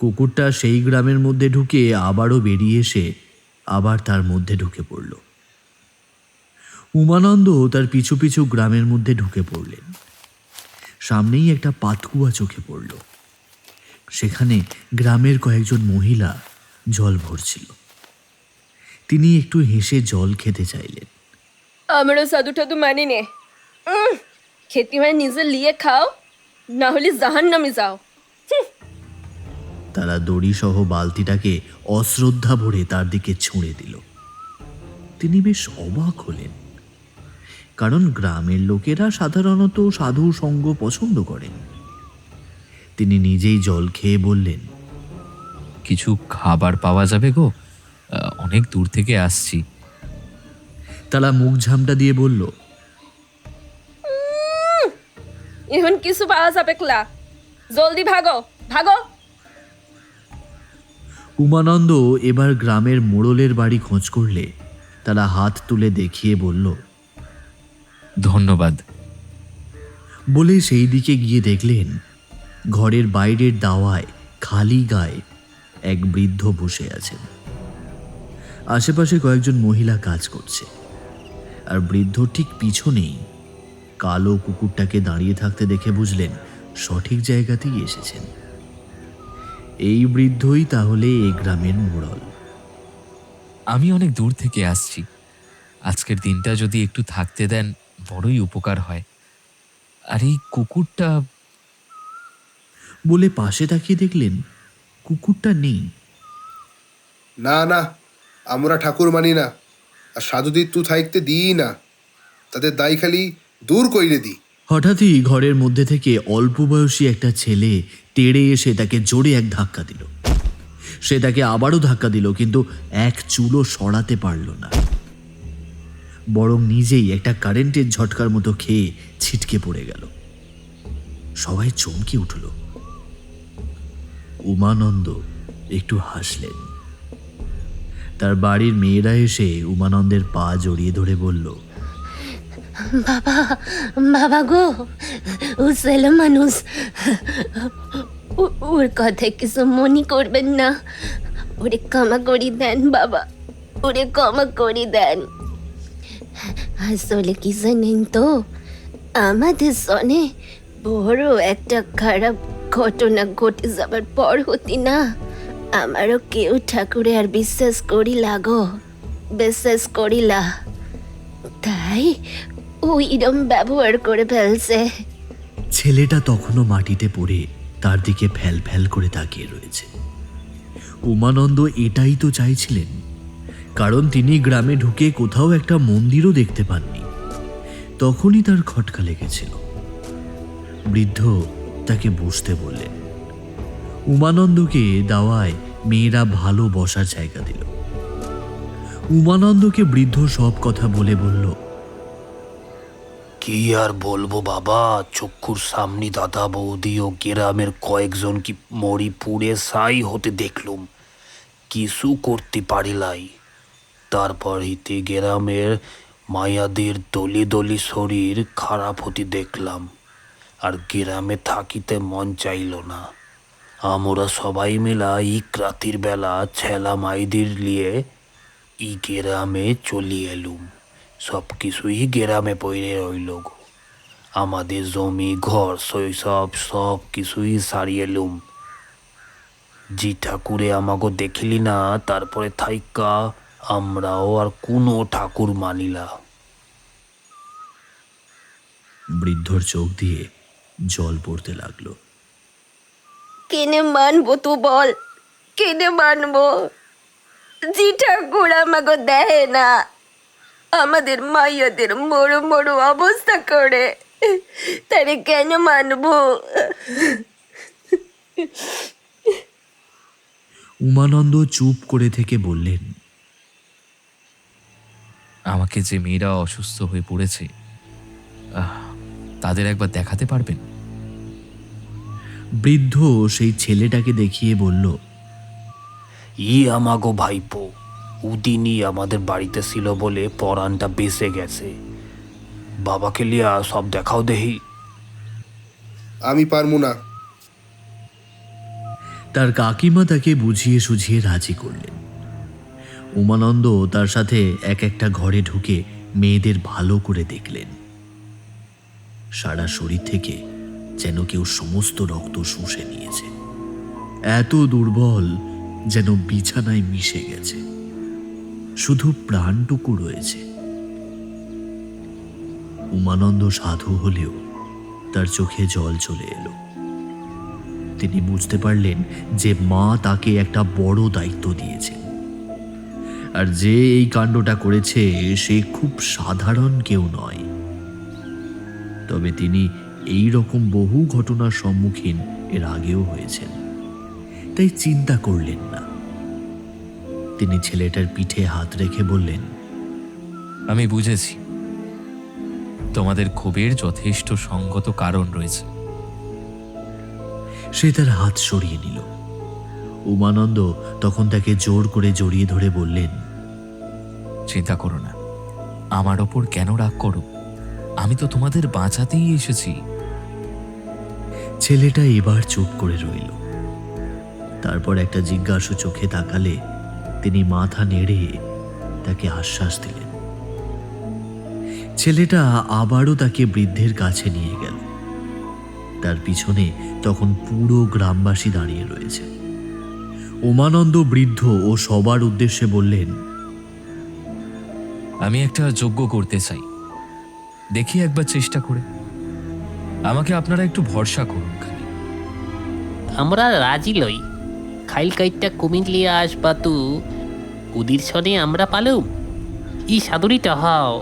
কুকুরটা সেই গ্রামের মধ্যে ঢুকে আবারও বেরিয়ে এসে আবার তার মধ্যে ঢুকে পড়ল। উমানন্দ তার পিছু পিছু গ্রামের মধ্যে ঢুকে পড়লেন। সামনেই একটা পাতকুয়া চোখে পড়ল। সেখানে গ্রামের কয়েকজন মহিলা জল ভরছিল। তিনি একটু হেসে জল খেতে চাইলেন। আমরা সাধু টাধু মানি নে, খেতি মানে নিজে লিয়ে খাও, না হলে জাহান্নামে যাও। তারা দড়িসহ বালতিটাকে অশ্রদ্ধা ভরে তার দিকে ছুঁড়ে দিল। তিনি বেশ অবাক হলেন, কারণ গ্রামের লোকেরা সাধারণত সাধু সঙ্গ পছন্দ করেন। তিনি নিজেই জল খেয়ে বললেন, কিছু খাবার পাওয়া যাবে গো? অনেক দূর থেকে আসছি। তারা মুখ ঝামটা দিয়ে বলল, এখন কিছু পাওয়া যাবে ক্লা, জলদি ভাগো ভাগো। উমানন্দ এবার গ্রামের মোড়লের বাড়ি খোঁজ করলে তারা হাত তুলে দেখিয়ে বলল, ধন্যবাদ। বলে সেই দিকে গিয়ে দেখলেন ঘরের বাইরের দাওয়ায় খালি গায়ে এক বৃদ্ধ বসে আছেন। আশেপাশে কয়েকজন মহিলা কাজ করছে, আর বৃদ্ধ ঠিক পিছনেই কালো কুকুরটাকে দাঁড়িয়ে থাকতে দেখে বুঝলেন সঠিক জায়গাতেই এসেছেন। এই বৃদ্ধই তাহলে এই গ্রামের মোড়ল। আমি অনেক দূর থেকে আসছি, আজকের দিনটা যদি একটু থাকতে দেন বড়ই উপকার হয়। আর এই কুকুরটা... বলে পাশে তাকিয়ে দেখলেন কুকুরটা নেই। না না, আমরা ঠাকুর মানি না, আর সাধুদের তু থাকতে দিই না, তাদের দায় খালি দূর কইরে দিই। হঠাৎই ঘরের মধ্যে থেকে অল্প বয়সী একটা ছেলে তেড়ে এসে তাকে জোরে এক ধাক্কা দিল। সে তাকে আবারও ধাক্কা দিল, কিন্তু এক চুলও সরাতে পারল না, বরং নিজেই একটা কারেন্টের ঝটকার মতো খেয়ে ছিটকে পড়ে গেল। সবাই চমকে উঠল। উমানন্দ একটু হাসলেন। তার বাড়ির মেয়েরা এসে উমানন্দের পা জড়িয়ে ধরে বলল, বাবা বাবা গো, ও ছেলে মানুষ, ওর কথায় কিছু মনে করবেন না, ওরে ক্ষমা করি দেন বাবা, ওরে ক্ষমা করি দেন। আসলে কি জানেন তো, আমাদের সনে বড় একটা খারাপ ঘটনা ঘটে যাবার পর হতি না আমারও কেউ ঠাকুরে আর বিশ্বাস করিলা গো, বিশ্বাস করিলা, তাই ওইরম ব্যবহার করে ফেলছে। ছেলেটা তখনও মাটিতে পড়ে তার দিকে ফ্যাল ফ্যাল করে তাকিয়ে রয়েছে। উমানন্দ এটাই তো চাইছিলেন, কারণ তিনি গ্রামে ঢুকে কোথাও একটা মন্দিরও দেখতে পাননি। তখনই তার খটকা লেগেছিল। বৃদ্ধ তাকে বসতে বললেন। উমানন্দকে দাওয়ায় মেয়েরা ভালো বসার জায়গা দিল। উমানন্দকে বৃদ্ধ সব কথা বলে বলল, কি আর বলবো বাবা, চক্ষুর সামনে দাদা বৌদি ও গ্রামের কয়েকজন কি মরি পুড়ে ছাই হতে দেখলুম, কিছু করতে পারিলাই। তারপর হইতে গ্রামের মায়াদের দলি দলি শরীর খারাপ হতে দেখলাম, আর গ্রামে থাকিতে মন চাইল না। আমরা সবাই মিলা ইক রাতির বেলা ছেলা মাইদের লিয়ে ই গ্রামে চলি এলুম। সব কিছুই গ্রামে পড়ে রইল গো, আমাদের জমি ঘর শৈশব সব কিছুই সারিয়ে এলুম। জি ঠাকুরে আমাগো দেখিলি না, তারপরে থাইকা আমরাও আর কোনো ঠাকুর মানিলা। বৃদ্ধর চোখ দিয়ে জল পড়তে লাগলো। কেনে মানবো তো বল, কেনে মানবো? জি ঠাকুর আমাকে দেয় না, আমাদের মাইয়াদের বড় বড় অবস্থা করে, তারে কেন মানবো? উমানন্দ চুপ করে থেকে বললেন, আমাকে যে মেয়েরা অসুস্থ হয়ে পড়েছে তাদের একবার দেখাতে পারবেন? বৃদ্ধ সেই ছেলেটাকে দেখিয়ে বলল, ই আমাগো ভাইপো, উদিনই আমাদের বাড়িতে ছিল বলে পরানটা বেঁচে গেছে। বাবাকে লিয়া সব দেখাও দেহি। আমি পারবো না। তার কাকিমা তাকে বুঝিয়ে সুঝিয়ে রাজি করলেন। উমানন্দ তার সাথে এক একটা ঘরে ঢুকে মেয়েদের ভালো করে দেখলেন। সারা শরীর থেকে যেন কেউ সমস্ত রক্ত শুষে নিয়েছে, এত দুর্বল যেন বিছানায় মিশে গেছে, শুধু প্রাণটুকু রয়েছে। উমানন্দ সাধু হলেও তার চোখে জল চলে এলো। তিনি বুঝতে পারলেন যে মা তাকে একটা বড় দায়িত্ব দিয়েছেন, আর যে এই কাণ্ডটা করেছে সে খুব সাধারণ কেউ নয়। তবে তিনি এই রকম বহু ঘটনার সম্মুখীন এর আগেও হয়েছেন, তাই চিন্তা করলেন না। তিনি ছেলেটার পিঠে হাত রেখে বললেন, আমি বুঝেছি, তোমাদের ক্ষোভের যথেষ্ট সঙ্গত কারণ রয়েছে। সে তার হাত সরিয়ে নিল। উমানন্দ তখন তাকে জোর করে জড়িয়ে ধরে বললেন, চিন্তা করো না, আমার ওপর কেন রাগ করো? আমি তো তোমাদের বাঁচাতেই এসেছি। ছেলেটা এবার চুপ করে রইল। তারপর একটা জিজ্ঞাসু চোখে তাকালে তিনি মাথা নেড়ে তাকে আশ্বাস দিলেন। ছেলেটা আবারও তাকে বৃদ্ধের কাছে নিয়ে গেল। তার পিছনে তখন পুরো গ্রামবাসী দাঁড়িয়ে রয়েছে। উমানন্দ বৃদ্ধ ও সবার উদ্দেশ্যে বললেন, আমি একটা যজ্ঞ করতে চাই, দেখি একবার চেষ্টা করে। আমাকে আপনারা একটু ভরসা করুন খালি। আমরা রাজি লই। খাইল কাইটটা কুমির লিয়া আসবা তু, উদির ছনে আমরা পালুম। ই সাধুরিটা হাও।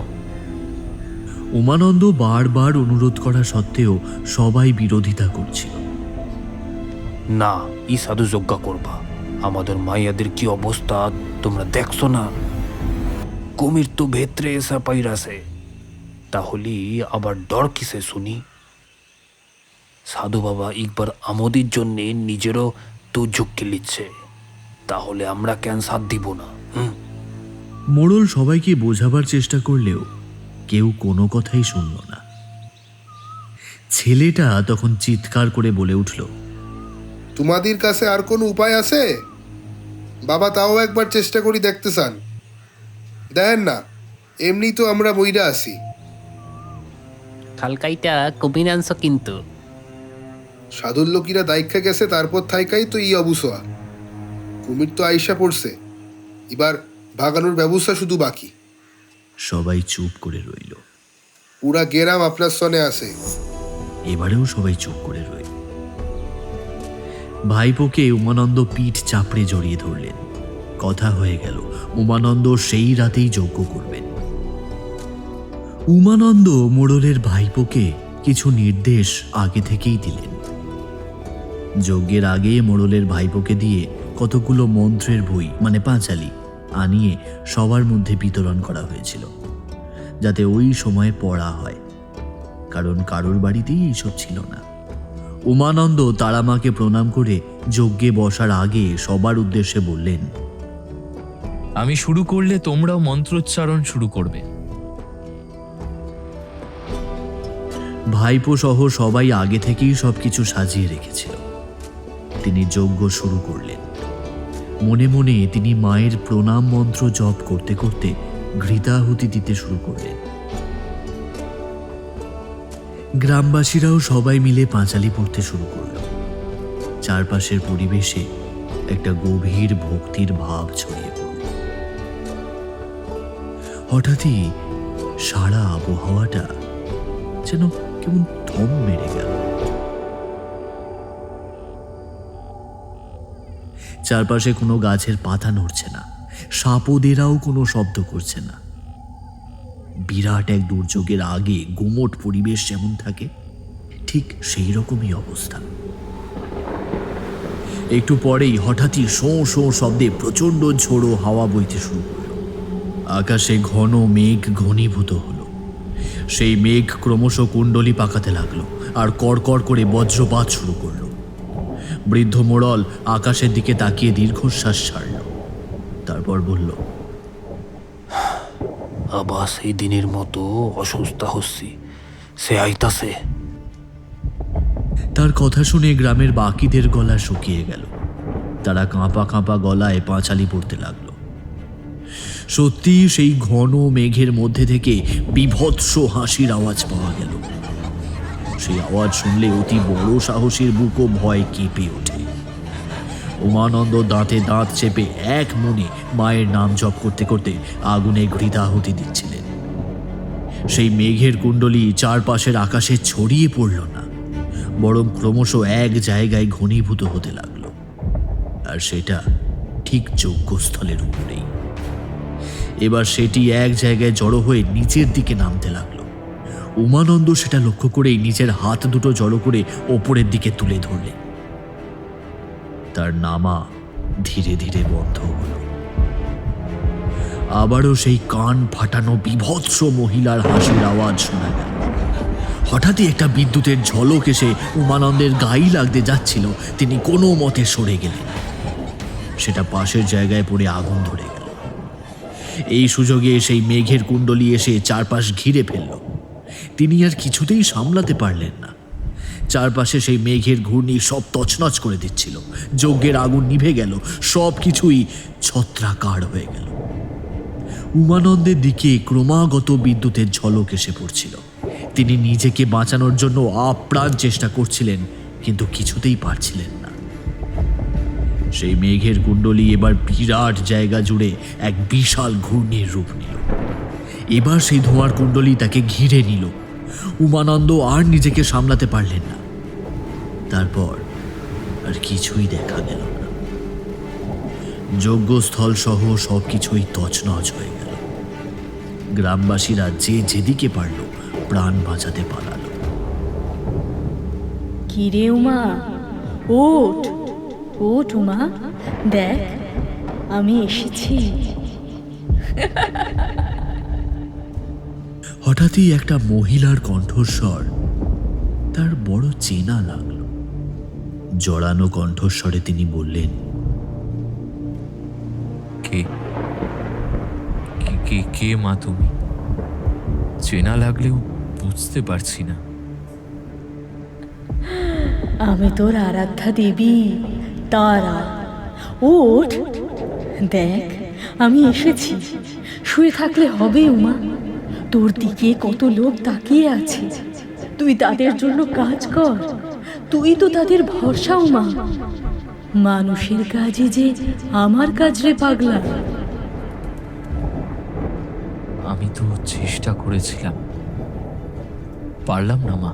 উমানন্দ বারবার অনুরোধ করা সত্ত্বেও সবাই বিরোধিতা করছিল। না, ই সাধু যজ্ঞ করবা। আমাদের মাইয়াদের কি অবস্থা তোমরা দেখছো না? কুমির তো ভেতরে এসে পাইরাছে, তাহলে আবার ডর কিসে শুনি? সাধু বাবা একবার আমোদের জন্য নিজেরও তো ঝুঁকি নিচ্ছে, তাহলে আমরা কেন সাথ দিব না? মোড়ল সবাইকে বোঝাবার চেষ্টা করলেও কেউ কোনো কথাই শুনল না। ছেলেটা তখন চিৎকার করে বলে উঠল, তোমাদের কাছে আর কোনো উপায় আছে? বাবা তাও একবার চেষ্টা করি দেখতে চান? দেখেন না, এমনি তো আমরা মইরা আছি। খালকাইটা কুমির আনছ কিন্তু। সাধুর লোকিরা দায়িত্বে গেছে, তারপর থাইকাই তো ই অবসয়া। কুমির তো আইসা পড়ছে, এবার ভাগানোর ব্যবস্থা শুধু বাকি। সবাই চুপ করে রইল। পুরা গেরাম আপনার সনে আছে। এবারেও সবাই চুপ করে রইল। ভাইপোকে উমানন্দ পিঠ চাপড়ে জড়িয়ে ধরলেন। কথা হয়ে গেল উমানন্দ সেই রাতেই যজ্ঞ করবেন। উমানন্দ মোড়লের ভাইপোকে কিছু নির্দেশ আগে থেকেই দিলেন। যজ্ঞের আগে মোড়লের ভাইপোকে দিয়ে কতগুলো মন্ত্রের বই মানে পাঁচালি আনিয়ে সবার মধ্যে বিতরণ করা হয়েছিল, যাতে ওই সময় পড়া হয়, কারণ কারোর বাড়িতেই এইসব ছিল না। উমানন্দ তারামাকে প্রণাম করে যজ্ঞে বসার আগে সবার উদ্দেশ্যে বললেন, আমি শুরু করলে তোমরাও মন্ত্রোচ্চারণ শুরু করবে। ভাইপো সহ সবাই আগে থেকেই সবকিছু সাজিয়ে রেখেছিল। তিনি যজ্ঞ শুরু করলেন। মনে মনে তিনি মায়ের প্রণাম মন্ত্র জপ করতে করতে ঘৃতাহুতি দিতে শুরু করলেন। গ্রামবাসীরাও সবাই মিলে পাঁচালি পড়তে শুরু করল। চারপাশের পরিবেশে একটা গভীর ভক্তির ভাব ছড়িয়ে পড়ল। হঠাৎই সারা আবহাওয়াটা যেন কেমন থম মেরে গেল। চারপাশে কোনো গাছের পাতা নড়ছে না, সাপোদেরাও কোনো শব্দ করছে না। বিরাট এক দুর্যোগের আগে গুমোট পরিবেশ যেমন থাকে ঠিক সেই রকমই অবস্থা। একটু পরেই হঠাৎই শোঁ শোঁ শব্দে প্রচণ্ড ঝোড়ো হাওয়া বইতে শুরু করল। আকাশে ঘন মেঘ ঘনীভূত হলো। সেই মেঘ ক্রমশ কুণ্ডলি পাকাতে লাগলো আর কড়কড় করে বজ্রপাত শুরু করলো। বৃদ্ধ মোড়ল আকাশের দিকে তাকিয়ে দীর্ঘশ্বাস ছাড়ল, তারপর বলল, আবার সেই দিনের মতো অসুস্থ হচ্ছি, সে আইতাছে। তার কথা শুনে গ্রামের বাকিদের গলা শুকিয়ে গেল। তারা কাঁপা কাঁপা গলায় পাঁচালি পড়তে লাগলো। সত্যি সেই ঘন মেঘের মধ্যে থেকে বীভৎস হাসির আওয়াজ পাওয়া গেল। সেই আওয়াজ শুনলে অতি বড় সাহসীর বুকও ভয় কেঁপে ওঠে। উমানন্দ দাঁতে দাঁত চেপে এক মনে মায়ের নাম জপ করতে করতে আগুনে ঘৃতাহুতি দিচ্ছিলেন। সেই মেঘের কুণ্ডলী চারপাশের আকাশে ছড়িয়ে পড়ল না, বরং ক্রমশ এক জায়গায় ঘনীভূত হতে লাগলো, আর সেটা ঠিক যজ্ঞস্থলের উপরেই। এবার সেটি এক জায়গায় জড়ো হয়ে নিচের দিকে নামতে লাগলো। উমানন্দ সেটা লক্ষ্য করেই নিজের হাত দুটো জড়ো করে ওপরের দিকে তুলে ধরলেন। তার নামা ধীরে ধীরে বন্ধ হলো। আবারও সেই কান ফাটানো বীভৎস মহিলার হাসির আওয়াজ শোনা গেল। হঠাৎই একটা বিদ্যুতের ঝলক এসে উমানন্দের গায়ে লাগতে যাচ্ছিল। তিনি কোনো মতে সরে গেলেন। সেটা পাশের জায়গায় পড়ে আগুন ধরে গেল। এই সুযোগে সেই মেঘের কুণ্ডলী এসে চারপাশ ঘিরে ফেলল। তিনি আর কিছুতেই সামলাতে পারলেন না। চারপাশে সেই মেঘের ঘূর্ণি সব তছনছ করে দিচ্ছিল। যজ্ঞের আগুন নিভে গেল, সব কিছুই ছত্রাকার হয়ে গেল। উমানন্দের দিকে ক্রমাগত বিদ্যুতের ঝলক এসে পড়ছিল। তিনি নিজেকে বাঁচানোর জন্য আপ্রাণ চেষ্টা করছিলেন, কিন্তু কিছুতেই পারছিলেন না। সেই মেঘের কুণ্ডলী এবার বিরাট জায়গা জুড়ে এক বিশাল ঘূর্ণির রূপ নিল। এবার সেই ধোঁয়ার কুণ্ডলী তাকে ঘিরে নিল। উমানন্দ আর নিজেকে সামলাতে পারলেন না। তারপর আর কিছুই দেখা গেল না। যজ্ঞস্থল সহ সবকিছুই তছনছ হয়ে গেল। গ্রামবাসীরা যে যেদিকে পারল প্রাণ বাঁচাতে পালালো। কিরে উমা, ওঠ ওঠ উমা, দেখ আমি এসেছি। হঠাৎই একটা মহিলার কণ্ঠস্বর তার বড় চেনা লাগলো। জড়ানো কণ্ঠস্বরে তিনি বললেন, কে কে কে মা তুমি? চেনা লাগলেও বুঝতে পারছি না। আমি তোর আরাধ্যা দেবী তারা। ওঠ, দেখ আমি এসেছি। শুয়ে থাকলে হবে উমা? তোর দিকে কত লোক তাকিয়ে আছে, তুই তাদের জন্য কাজ কর। তুই তো তাদের ভরসা উমা। মানুষের কাজে যে আমার কাজ রে পাগলা। আমি তো চেষ্টা করেছিলাম, পারলাম না মা।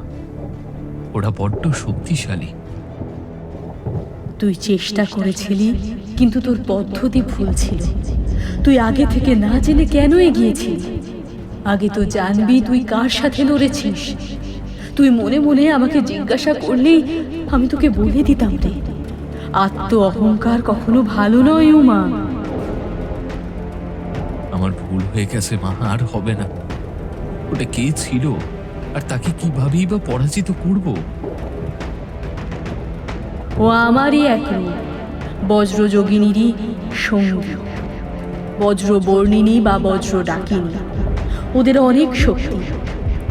ওরা বড্ড শক্তিশালী। তুই চেষ্টা করেছিলি, কিন্তু তোর পদ্ধতি ভুল ছিল। তুই আগে থেকে না জেনে কেন এগিয়েছিলি? আগে তো জানবি তুই কার সাথে লড়েছিস। তুই মনে মনে আমাকে জিজ্ঞাসা করলেই আমি তোকে বলে দিতাম রে। আত্ম অহংকার কখনো ভালো নয় উমা। আমার ভুল হয়ে গেছে মা, আর হবে না। ওটা কে ছিল, আর তাকে কিভাবেই বা পরাজিত করব? ও আমারই এক রূপ, বজ্রযোগিনীরই সঙ্গী, বজ্রবর্ণিনী বা বজ্র ডাকিনী। ওদের অনেক শক্তি।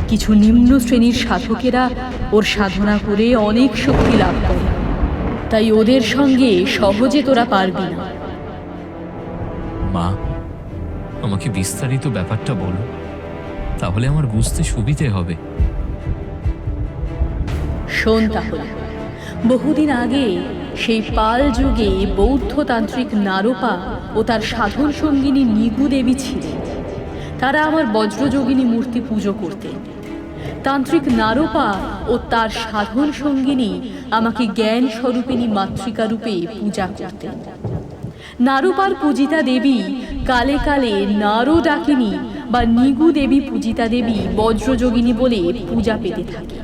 কিছু নিম্ন শ্রেণীর সাধকেরা ওর সাধনা করে অনেক শক্তি লাভ করে, তাই ওদের সঙ্গে সহজে তোরা পারবি না। মা, আমাকে বিস্তারিত ব্যাপারটা বলো, তাহলে আমার বুঝতে সুবিধে হবে। শোন তাহলে। বহুদিন আগে সেই পাল যুগে বৌদ্ধতান্ত্রিক নারোপা ও তার সাধন সঙ্গিনী নিগু দেবী ছিলেন। তারা আমার বজ্রযোগিনী মূর্তি পুজো করতেন। তান্ত্রিক নারোপা ও তার সাধন সঙ্গিনী আমাকে জ্ঞান স্বরূপিণী মাতৃকা রূপে পূজা করতেন। নারোপার পূজিতা দেবী কালে কালে নারো ডাকিনী বা নিগু দেবী পূজিতা দেবী বজ্রযোগিনী বলে পূজা পেতে থাকে।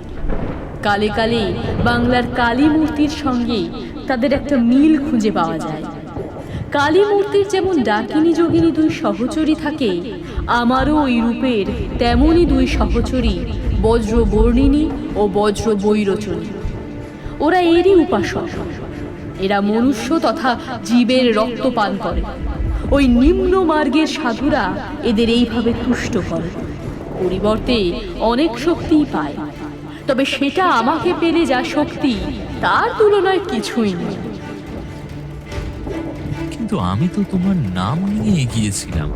কালে কালে বাংলার কালী মূর্তির সঙ্গে তাদের একটা মিল খুঁজে পাওয়া যায়। কালী মূর্তির যেমন ডাকিনী যোগিনী দুই সহচরী থাকে, আমারও ওই রূপের তেমনই দুই সহচরী বজ্র বর্ণিনী ও বজ্র বৈরোচনী। ওরা এরই উপাসক। এরা মনুষ্য তথা জীবের রক্ত পান করে। ওই নিম্ন মার্গের সাধুরা এদের এইভাবে তুষ্ট করে, পরিবর্তে অনেক শক্তিই পায়। তবে সেটা আমাকে পেলে যা শক্তি, তার তুলনায় কিছুই নেই। কিন্তু আমি তো তোমার নাম নিয়ে এগিয়েছিলাম।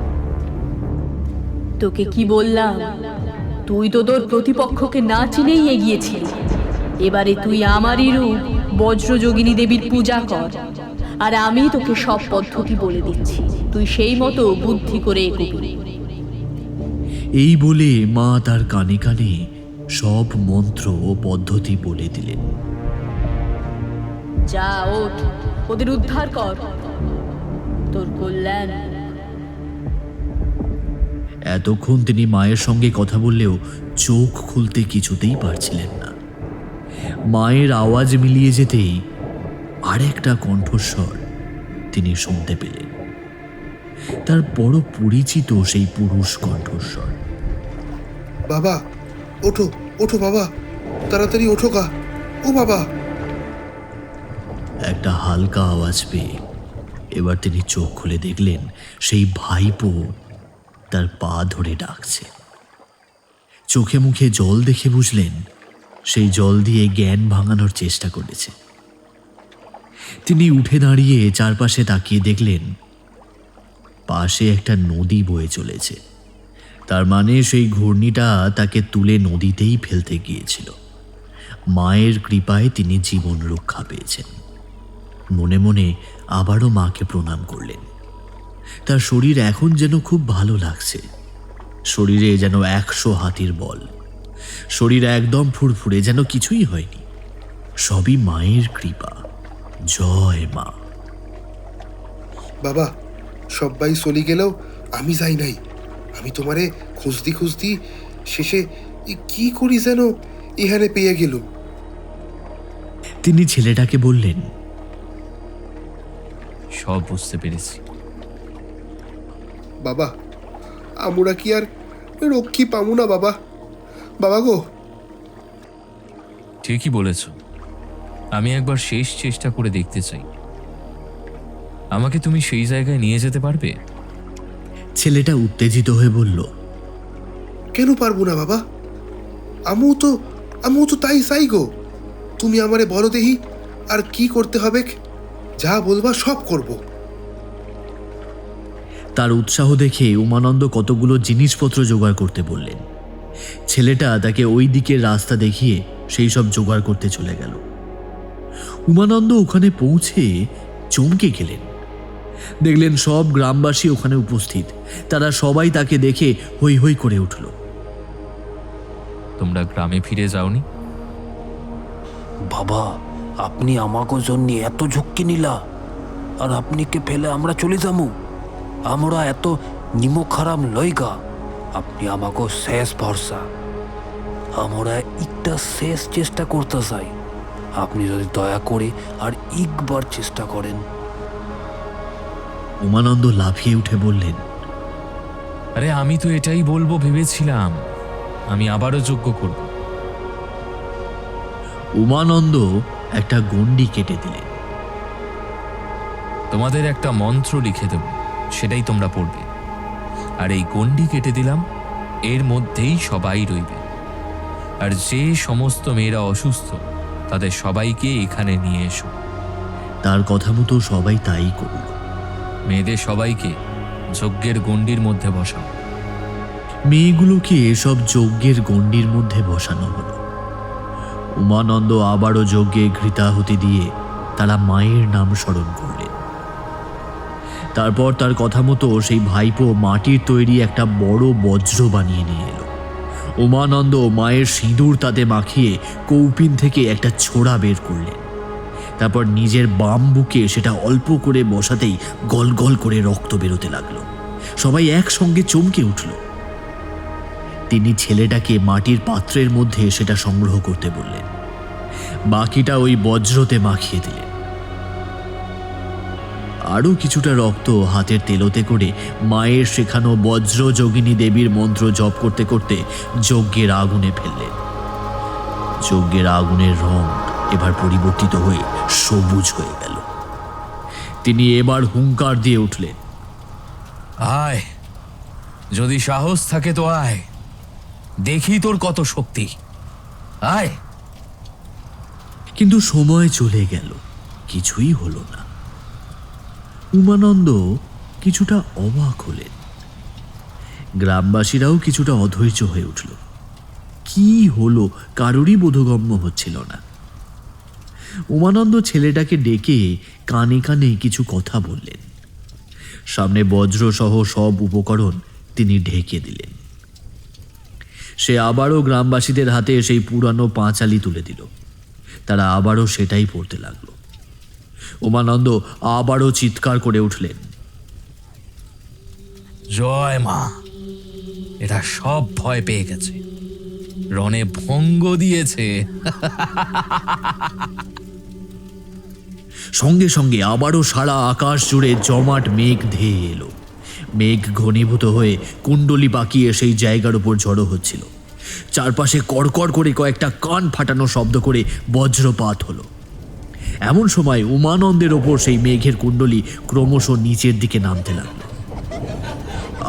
তোকে কি বললাম? তুই তো তোর প্রতিপক্ষকে না চিনেই এগিয়েছিলি। এবারে তুই আমারই রূপ বজ্রযোগিনী দেবীর পূজা কর, আর আমি তোকে সব পদ্ধতি বলে দিচ্ছি, তুই সেই মতো বুদ্ধি করে এগোবি। এই বলে মা তার কানে কানে সব মন্ত্র ও পদ্ধতি বলে দিলেন। যা, ওঠ, ওদের উদ্ধার কর, তোর কল্যাণ। এতক্ষণ তিনি মায়ের সঙ্গে কথা বললেও চোখ খুলতে কিছুতেই পারছিলেন না। মায়ের আওয়াজ মিলিয়ে যেতেই আরেকটা কণ্ঠস্বর তিনি শুনতে পেলেন, তার বড় পরিচিত সেই পুরুষ কণ্ঠস্বর। বাবা, ওঠো ওঠো বাবা, তাড়াতাড়ি ওঠো গা, ও বাবা। একটা হালকা আওয়াজ পেয়ে এবার তিনি চোখ খুলে দেখলেন সেই ভাইপো তার পা ধরে ডাকছে। চোখে মুখে জল দেখে বুঝলেন সেই জল দিয়ে জ্ঞান ভাঙানোর চেষ্টা করেছে। তিনি উঠে দাঁড়িয়ে চারপাশে তাকিয়ে দেখলেন পাশে একটা নদী বয়ে চলেছে। তার মানে সেই ঘূর্ণিটা তাকে তুলে নদীতেই ফেলতে গিয়েছিল। মায়ের কৃপায় তিনি জীবন রক্ষা পেয়েছেন। মনে মনে আবারও মাকে প্রণাম করলেন। তার শরীর এখন যেন খুব ভালো লাগছে। শরীরে যেন 100 হাতির বল। শরীর একদম ফুরফুরে, যেন কিছুই হয়নি। সবই মায়ের কৃপা। জয় মা। বাবা, সবাই চলে গেলেও আমি যাই নাই। আমি তোমারে খুঁজতি খুঁজতি শেষে কি করি যেন এখানে পেয়ে গেল। তিনি ছেলেটাকে বললেন, সব বুঝতে পেরেছি। বাবা, আমরা কি আর রক্ষী পামু না বাবা? বাবা গো। ঠিকই বলেছ, আমি একবার শেষ চেষ্টা করে দেখতে চাই। আমাকে তুমি সেই জায়গায় নিয়ে যেতে পারবে? ছেলেটা উত্তেজিত হয়ে বলল, কেন পারবো না বাবা? আমিও তো তাই চাই গো। তুমি আমারে বলো দেহি আর কি করতে হবে, যা বলবা সব করব। তার উৎসাহ দেখে উমানন্দ কতগুলো জিনিসপত্র জোগাড় করতে বললেন। ছেলেটা তাকে ওই দিকের রাস্তা দেখিয়ে সেই সব জোগাড় করতে চলে গেল। উমানন্দ ওখানে পৌঁছে চমকে গেলেন। দেখলেন সব গ্রামবাসী ওখানে উপস্থিত। তারা সবাই তাকে দেখে হৈ হৈ করে উঠল। তোমরা গ্রামে ফিরে যাওনি? বাবা, আপনি আমাকে জন্য এত ঝুঁকি নিলা, আর আপনি কে ফেলে আমরা চলে যাবো? আমরা এত নিমো খারাপ লইগা, আপনি আমাকে শেষ ভরসা। আমরা একটা শেষ চেষ্টা করতে চাই, আপনি যদি দয়া করে আর একবার চেষ্টা করেন। উমানন্দ লাফিয়ে উঠে বললেন, আরে আমি তো এটাই বলবো ভেবেছিলাম, আমি আবারও যজ্ঞ করব। উমানন্দ একটা গণ্ডি কেটে দিলেন। তোমাদের একটা মন্ত্র লিখে দেব, সেটাই তোমরা পড়বে। আর এই গণ্ডি কেটে দিলাম, এর মধ্যেই সবাই রইবে। আর যে সমস্ত মেয়েরা অসুস্থ তাদের সবাইকে এখানে নিয়ে এসো। তার কথা মতো সবাই তাই করল। মেয়েদের সবাইকে যজ্ঞের গণ্ডির মধ্যে বসাও। মেয়েগুলোকে এসব যজ্ঞের গণ্ডির মধ্যে বসানো হলো। উমানন্দ আবারও যজ্ঞে ঘৃতাহুতি দিয়ে তারা মায়ের নাম স্মরণ করলেন। তারপর তার কথা মতো সেই ভাইপো মাটির তৈরি একটা বড় বজ্র বানিয়ে নিয়ে এলো। উমানন্দ মায়ের সিঁদুর তাতে মাখিয়ে কৌপিন থেকে একটা ছোড়া বের করলেন। তারপর নিজের বাম বুকে সেটা অল্প করে বসাতেই গল গল করে রক্ত বেরোতে লাগলো। সবাই একসঙ্গে চমকে উঠল। তিনি ছেলেটাকে মাটির পাত্রের মধ্যে সেটা সংগ্রহ করতে বললেন। বাকিটা ওই বজ্রতে মাখিয়ে দিলেন। আরও কিছুটা রক্ত হাতের তেলোতে করে মায়ের শেখানো বজ্র যোগিনী দেবীর মন্ত্র জপ করতে করতে যজ্ঞের আগুনে ফেললেন। যজ্ঞের আগুনের রং এবার পরিবর্তিত হয়ে সবুজ হয়ে গেল। তিনি এবার হুঙ্কার দিয়ে উঠলেন, আয়, যদি সাহস থাকে তো আয়, দেখি তোর কত শক্তি, আয়। কিন্তু সময় চলে গেল, কিছুই হলো না। উমানন্দ কিছুটা অবাক হলেন। গ্রামবাসীরাও কিছুটা অধৈর্য হয়ে উঠল। কি হলো কারোরই বোধগম্য হচ্ছিল না। উমানন্দ ছেলেটাকে ডেকে কানে কানে কিছু কথা বললেন। সামনে বজ্রসহ সব উপকরণ তিনি ঢেকে দিলেন। সে আবারও গ্রামবাসীদের হাতে সেই পুরানো পাঁচালি তুলে দিল। তারা আবারও সেটাই পড়তে লাগলো। উমানন্দ আবারও চিৎকার করে উঠলেন, জয় মা, এটা সব ভয় পেয়ে গেছে, রণে ভঙ্গ দিয়েছে। সঙ্গে সঙ্গে আবারও সারা আকাশ জুড়ে জমাট মেঘ ধেয়ে এলো। মেঘ ঘনীভূত হয়ে কুণ্ডলি পাকিয়ে সেই জায়গার উপর জড়ো হচ্ছিল। চারপাশে কড়কড় করে কয়েকটা কান ফাটানো শব্দ করে বজ্রপাত হলো। এমন সময় উমানন্দের ওপর সেই মেঘের কুণ্ডলি ক্রমশ নিচের দিকে নামতে লাগলো।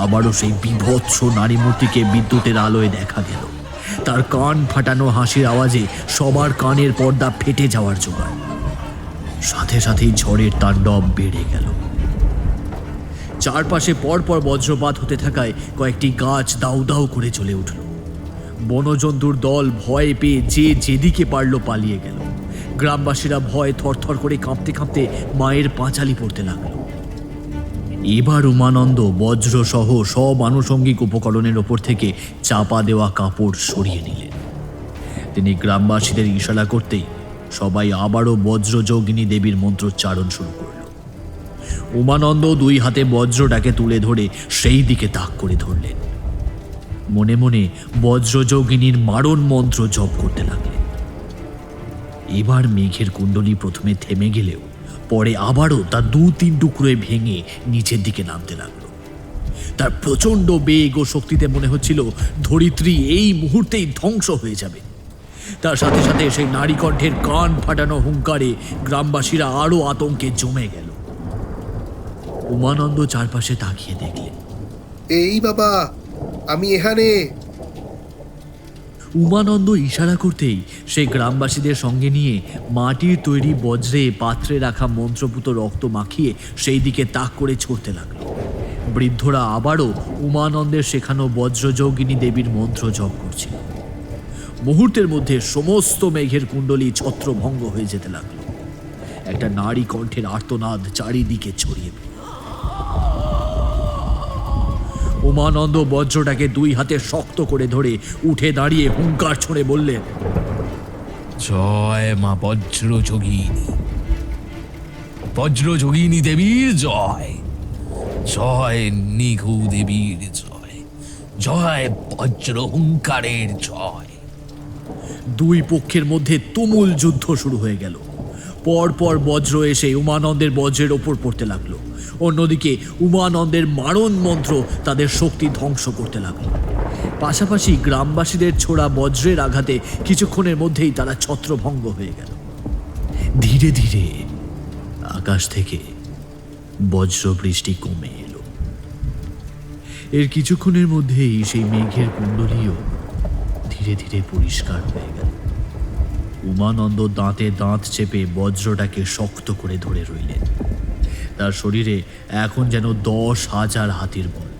আবারও সেই বিভৎস নারী মূর্তিকে বিদ্যুতের আলোয় দেখা গেল। তার কান ফাটানো হাসির আওয়াজে সবার কানের পর্দা ফেটে যাওয়ার জোগাড়। সাথে সাথেই ঝড়ের তাণ্ডব বেড়ে গেল। চারপাশে পরপর বজ্রপাত হতে থাকায় কয়েকটি গাছ দাউ দাউ করে চলে উঠল। বনজন্তুর দল ভয় পেয়ে যে যেদিকে পারল পালিয়ে গেল। গ্রামবাসীরা ভয় থরথর করে কাঁপতে কাঁপতে মায়ের পাঁচালি পড়তে লাগলো। এবার উমানন্দ বজ্রসহ সব আনুষঙ্গিক উপকরণের ওপর থেকে চাপা দেওয়া কাপড় সরিয়ে নিলেন। তিনি গ্রামবাসীদের ইশারা করতেই সবাই আবারও বজ্রযোগিনী দেবীর মন্ত্রোচ্চারণ শুরু করল। উমানন্দ দুই হাতে বজ্রটাকে তুলে ধরে সেই দিকে তাক করে ধরলেন। মনে মনে বজ্রযোগিনীর মারণ মন্ত্র জপ করতে লাগলেন। এবার মেঘের কুণ্ডলী প্রথমে থেমে গেলেও পরে আবারও তা 2-3 টুকরোয় ভেঙে নিচের দিকে নামতে লাগলো। তার প্রচণ্ড বেগ ও শক্তিতে মনে হচ্ছিল ধরিত্রী এই মুহূর্তেই ধ্বংস হয়ে যাবে। তার সাথে সাথে সেই নারী কণ্ঠের কান ফাটানো হুঙ্কারে গ্রামবাসীরা আরো আতঙ্কে জমে গেল। উমানন্দ চারপাশে তাকিয়ে দেখলেন, এই বাবা, আমি এখানে। উমানন্দ ইশারা করতেই সে গ্রামবাসীদের সঙ্গে নিয়ে মাটির তৈরি বজ্রে পাত্রে রাখা মন্ত্রপুত রক্ত মাখিয়ে সেই দিকে তাক করে ছড়তে লাগলো। বৃদ্ধরা আবারও উমানন্দের শেখানো বজ্রযোগিনী দেবীর মন্ত্র জপ করছিল। মুহূর্তের মধ্যে সমস্ত মেঘের কুণ্ডলী ছত্রভঙ্গ হয়ে যেতে লাগলো। একটা নারী কণ্ঠের আর্তনাদ চারিদিকে ছড়িয়ে পড়ল। উমানন্দ বজ্রটাকে 2 হাতে শক্ত করে ধরে উঠে দাঁড়িয়ে হুঙ্কার ছড়ে বললেন, জয় মা বজ্রযোগিনী, বজ্রযোগিনী দেবীর জয়, জয় নিঘু দেবীর জয়, জয় বজ্র হুঙ্কারের জয়। 2 পক্ষের মধ্যে তুমুল যুদ্ধ শুরু হয়ে গেল। পরপর বজ্র এসে উমানন্দের বজ্রের ওপর পড়তে লাগলো। অন্যদিকে উমানন্দের মারণ মন্ত্র তাদের শক্তি ধ্বংস করতে লাগলো। পাশাপাশি গ্রামবাসীদের ছোড়া বজ্রের আঘাতে কিছুক্ষণের মধ্যেই তারা ছত্রভঙ্গ হয়ে গেল। ধীরে ধীরে আকাশ থেকে বজ্র বৃষ্টি কমে এলো। এর কিছুক্ষণের মধ্যেই সেই মেঘের কুণ্ডলীও ধীরে ধীরে পরিষ্কার হয়ে গেল। উমানন্দ দাঁতে দাঁত চেপে বজ্রটাকে শক্ত করে ধরে রইলেন। তার শরীরে এখন যেন 10,000 হাতির বল।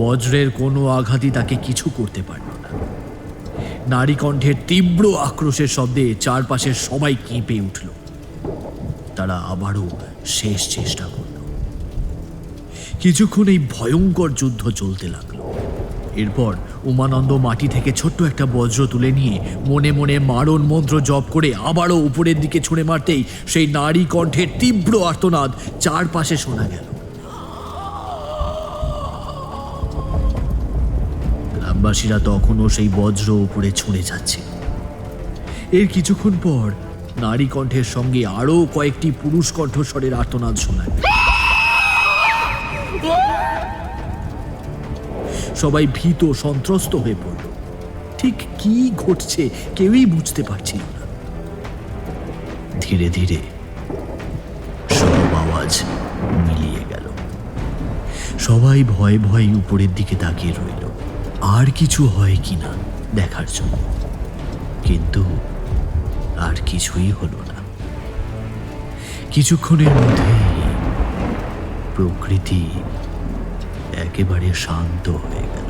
বজ্রের কোনো আঘাতই তাকে কিছু করতে পারল না। নারী কণ্ঠের তীব্র আক্রোশের শব্দে চারপাশের সবাই কেঁপে উঠল। তারা আবারও শেষ চেষ্টা করল। কিছুক্ষণ এই ভয়ঙ্কর যুদ্ধ চলতে লাগলো। এরপর উমানন্দ মাটি থেকে ছোট্ট একটা বজ্র তুলে নিয়ে মনে মনে মারণ মন্ত্র জপ করে আবারও উপরের দিকে ছুঁড়ে মারতেই সেই নারী কণ্ঠের তীব্র আর্তনাদ চারপাশে শোনা গেল। গ্রামবাসীরা তখনও সেই বজ্র উপরে ছুঁড়ে যাচ্ছে। এর কিছুক্ষণ পর নারী কণ্ঠের সঙ্গে আরো কয়েকটি পুরুষ কণ্ঠস্বরের আর্তনাদ শোনায়। সবাই ভীত সন্ত্রস্ত হয়ে পড়ল। ঠিক কি ঘটছে কেউই বুঝতে পারছিল না। ধীরে ধীরে সব আওয়াজ মিলিয়ে গেল। সবাই ভয়ে ভয়ে উপরের দিকে তাকিয়ে রইল আর কিছু হয় কিনা দেখার জন্য, কিন্তু আর কিছুই হলো না। কিছুক্ষণের মধ্যে প্রকৃতি একেবারে শান্ত হয়ে গেল।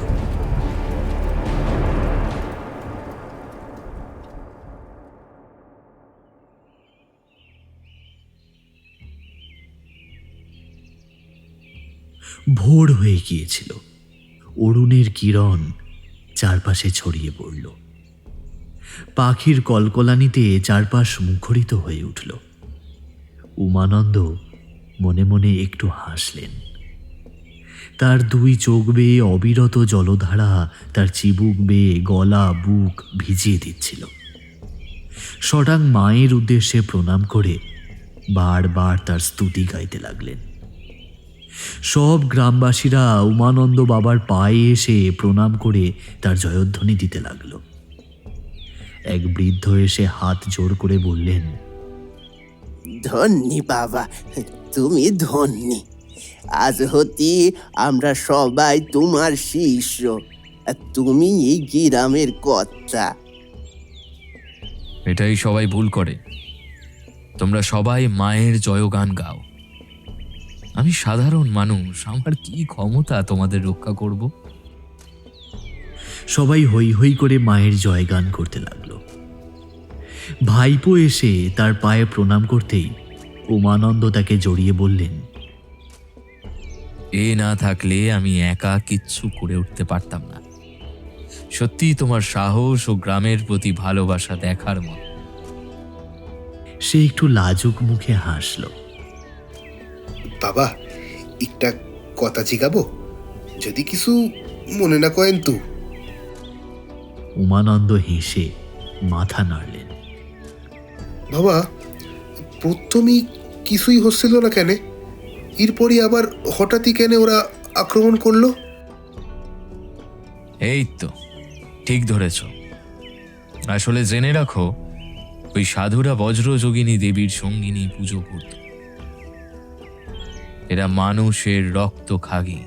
ভোর হয়ে গিয়েছিল। অরুণের কিরণ চারপাশে ছড়িয়ে পড়ল। পাখির কলকলানিতে চারপাশ মুখরিত হয়ে উঠল। উমানন্দ মনে মনে একটু হাসলেন। তার দুই চোখ বেয়ে অবিরত জলধারা তার চিবুক বেয়ে গলা বুক ভিজিয়ে দিচ্ছিল। সটাং মায়ের উদ্দেশ্যে প্রণাম করে বারবার তার স্তুতি গাইতে লাগলেন। সব গ্রামবাসীরা উমানন্দ বাবার পায়ে এসে প্রণাম করে তার জয়ধ্বনি দিতে লাগল। এক বৃদ্ধ এসে হাত জোর করে বললেন, ধন্যি বাবা, তুমি ধন্যি। আজ হতে আমরা সবাই তোমার শিষ্য, আর তুমি এই গ্রামের কর্তা। এটাই সবাই ভুল করে। তোমরা সবাই মায়ের জয়গান গাও। আমি সাধারণ মানুষ, আমার কি ক্ষমতা তোমাদের রক্ষা করব? সবাই হৈ হৈ করে মায়ের জয়গান করতে লাগলো। ভাইপো এসে তার পায়ে প্রণাম করতেই উমানন্দ তাকে জড়িয়ে বললেন, এ না থাকলে আমি একা কিচ্ছু করে উঠতে পারতাম না। সত্যি তোমার সাহস ও গ্রামের প্রতি ভালোবাসা দেখার মতো। সে একটু লাজুক মুখে হাসল। বাবা, একটা কথা জিগাবো, যদি কিছু মনে না করেন তো? উমানন্দ হেসে মাথা নাড়লেন। বাবা, প্রথমেই কিছুই হচ্ছিল না কেন, এরপরই আবার হঠাৎই কেন ওরা আক্রমণ করলো? এই তো ঠিক ধরেছ। আসলে জেনে রাখো, ওই সাধুরা বজ্রযোগিনী দেবীর সঙ্গিনী পুজো করত। এরা মানুষের রক্ত খাগি।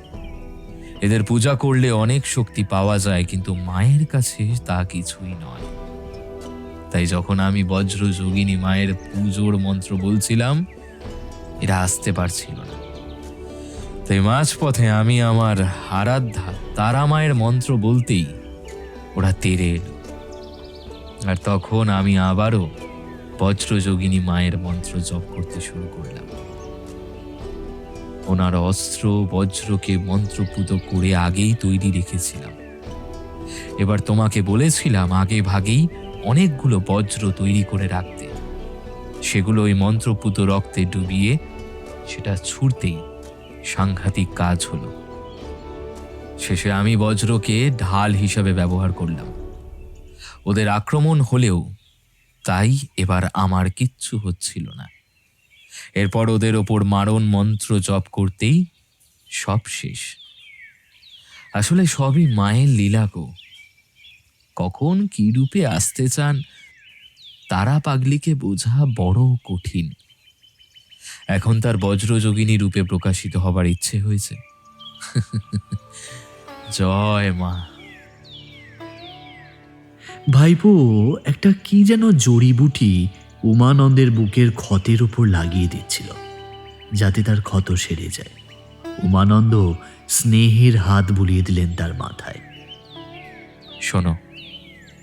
এদের পূজা করলে অনেক শক্তি পাওয়া যায়, কিন্তু মায়ের কাছে তা কিছুই নয়। তাই যখন আমি বজ্রযোগিনী মায়ের পুজোর মন্ত্র বলছিলাম, এরা আসতে পারছিল না। তাই মাঝপথে আমি আমার আরাধ্যা তারা মায়ের মন্ত্র বলতেই ওরা তেড়ে এলো। আর তখন আমি আবারও বজ্রযোগিনী মায়ের মন্ত্র জপ করতে শুরু করলাম। ওনার অস্ত্র বজ্রকে মন্ত্রপুত করে আগেই তৈরি রেখেছিলাম। এবার তোমাকে বলেছিলাম আগে ভাগেই অনেকগুলো বজ্র তৈরি করে রাখতে। সেগুলো ওই মন্ত্রপুত রক্তে ডুবিয়ে সেটা ছুঁড়তেই সাংঘাতিক কাজ হলো। শেষে আমি বজ্রকে ঢাল হিসাবে ব্যবহার করলাম। ওদের আক্রমণ হলেও তাই এবার আমার কিচ্ছু হচ্ছিল না। এরপর ওদের ওপর মারণ মন্ত্র জপ করতেই সব শেষ। আসলে সবই মায়ের লীলা গো। কখন কি রূপে আসতে চান তারা পাগলিকে বোঝা বড় কঠিন। এখন তার বজ্রযোগিনী রূপে প্রকাশিত হবার ইচ্ছে হয়েছে। জয় মা। ভাইপো একটা কি যেন জড়িবুটি উমানন্দের বুকের ক্ষতের উপর লাগিয়ে দিচ্ছিল, যাতে তার ক্ষত সেরে যায়। উমানন্দ স্নেহের হাত বুলিয়ে দিলেন তার মাথায়। শোনো,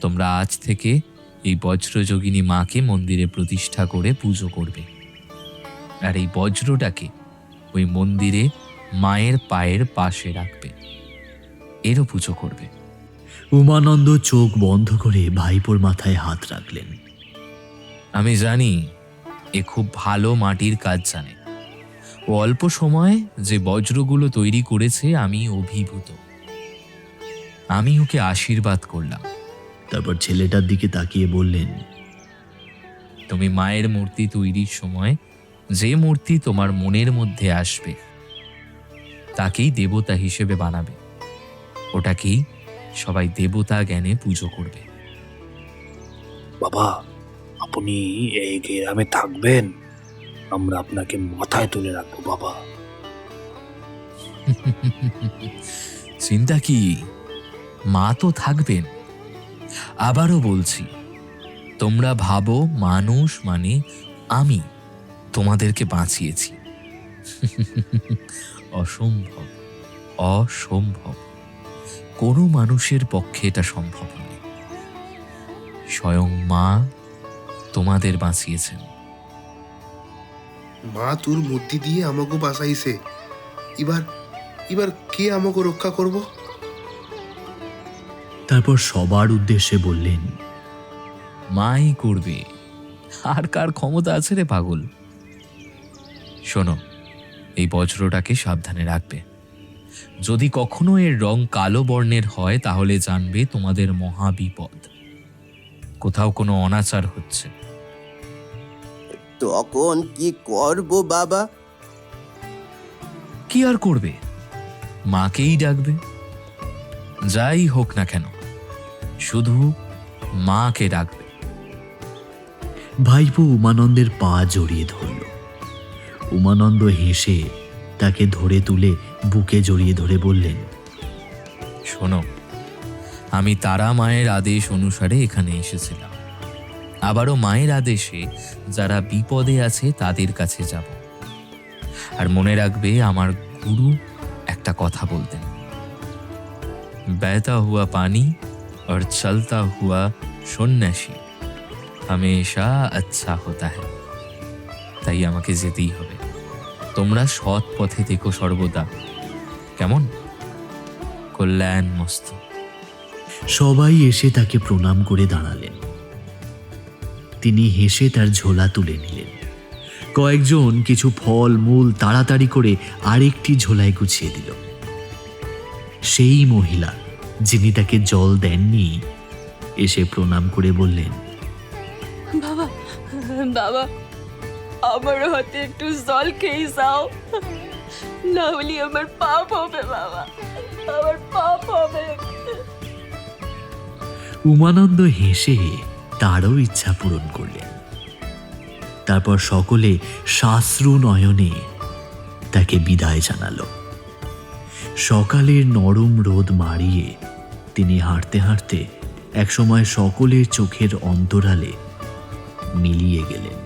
তোমরা আজ থেকে এই বজ্রযোগিনী মাকে মন্দিরে প্রতিষ্ঠা করে পুজো করবে। আর এই বজ্রটাকে ওই মন্দিরে মায়ের পায়ের পাশে রাখবে, এরও পুজো করবে। উমানন্দ চোখ বন্ধ করে ভাইপোর মাথায় হাত রাখলেন। আমি জানি এ খুব ভালো মাটির কাজ জানে। ও অল্প সময়ে যে বজ্রগুলো তৈরি করেছে আমি অভিভূত। আমি ওকে আশীর্বাদ করলাম। তারপর ছেলেটার দিকে তাকিয়ে বললেন, তুমি মায়ের মূর্তি তৈরির সময় যে মূর্তি তোমার মনের মধ্যে আসবে তাকেই দেবতা হিসেবে বানাবে, ওটাকেই সবাই দেবতা জ্ঞানে পুজো করবে। বাবা, আপনি এই গ্রামে থাকবেন, আমরা আপনাকে মাথায় তুলে রাখবো বাবা। চিন্তা কি, মা তো থাকবেন। আবারও বলছি, তোমরা ভাবো মানুষ মানে আমি তোমাদেরকে বাঁচিয়েছি। অসম্ভব, অসম্ভব। কোনো মানুষের পক্ষে এটা সম্ভব নয়। স্বয়ং মা তোমাদের বাঁচিয়েছেন। মা তোর বুদ্ধি দিয়ে আমাকে বাঁচাইছে, এবার এবার কে আমাকে রক্ষা করব? তারপর সবার উদ্দেশ্যে বললেন, মাই করবে, আর কার ক্ষমতা আছে রে পাগল? শোনো, এই বজ্রটাকে সাবধানে রাখবে। যদি কখনো এর রং কালো বর্ণের হয় তাহলে জানবে তোমাদের মহা বিপদ, কোথাও কোনো অনাচার হচ্ছে। তখন কি করব বাবা? কি আর করবে, মাকেই ডাকবে। যাই হোক না কেন, শুধু মাকে ডাকবে। ভাইপো উমানন্দের পা জড়িয়ে ধরল। উমানন্দ হেসে তাকে ধরে তুলে বুকে জড়িয়ে ধরে বললেন, শোনো, আমি তারা মায়ের আদেশ অনুসারে এখানে এসেছিলাম। আবারও মায়ের আদেশে যারা বিপদে আছে তাদের কাছে যাব। আর মনে রাখবে, আমার গুরু একটা কথা বলতেন, বহতা হুয়া পানি और चलता हुआ সন্ন্যাসী हमेशा अच्छा होता है। তাই আমাকে যেতেই হবে। তোমরা সৎ পথে থেকো সর্বদা, কেমন? কল্যাণ মস্ত। সবাই এসে তাকে প্রণাম করে দাঁড়ালেন। তিনি হেসে তার ঝোলা তুলে নিলেন। কয়েকজন কিছু ফল মূল তাড়াতাড়ি করে আরেকটি ঝোলায় গুছিয়ে দিল। সেই মহিলা যিনি তাকে জল দেননি এসে প্রণাম করে বললেন, বাবা, বাবা, আমার হাতে একটু জল খেয়ে যাও, না হলে আমার পাপ হবে বাবা, আমার পাপ হবে। উমানন্দ হেসে তারও ইচ্ছা পূরণ করলেন। তারপর সকলে শাশ্রু নয়নে তাকে বিদায় জানালো। সকালের নরম রোদ মারিয়ে তিনি হাঁটতে হাঁটতে একসময় সকলের চোখের অন্তরালে মিলিয়ে গেলেন।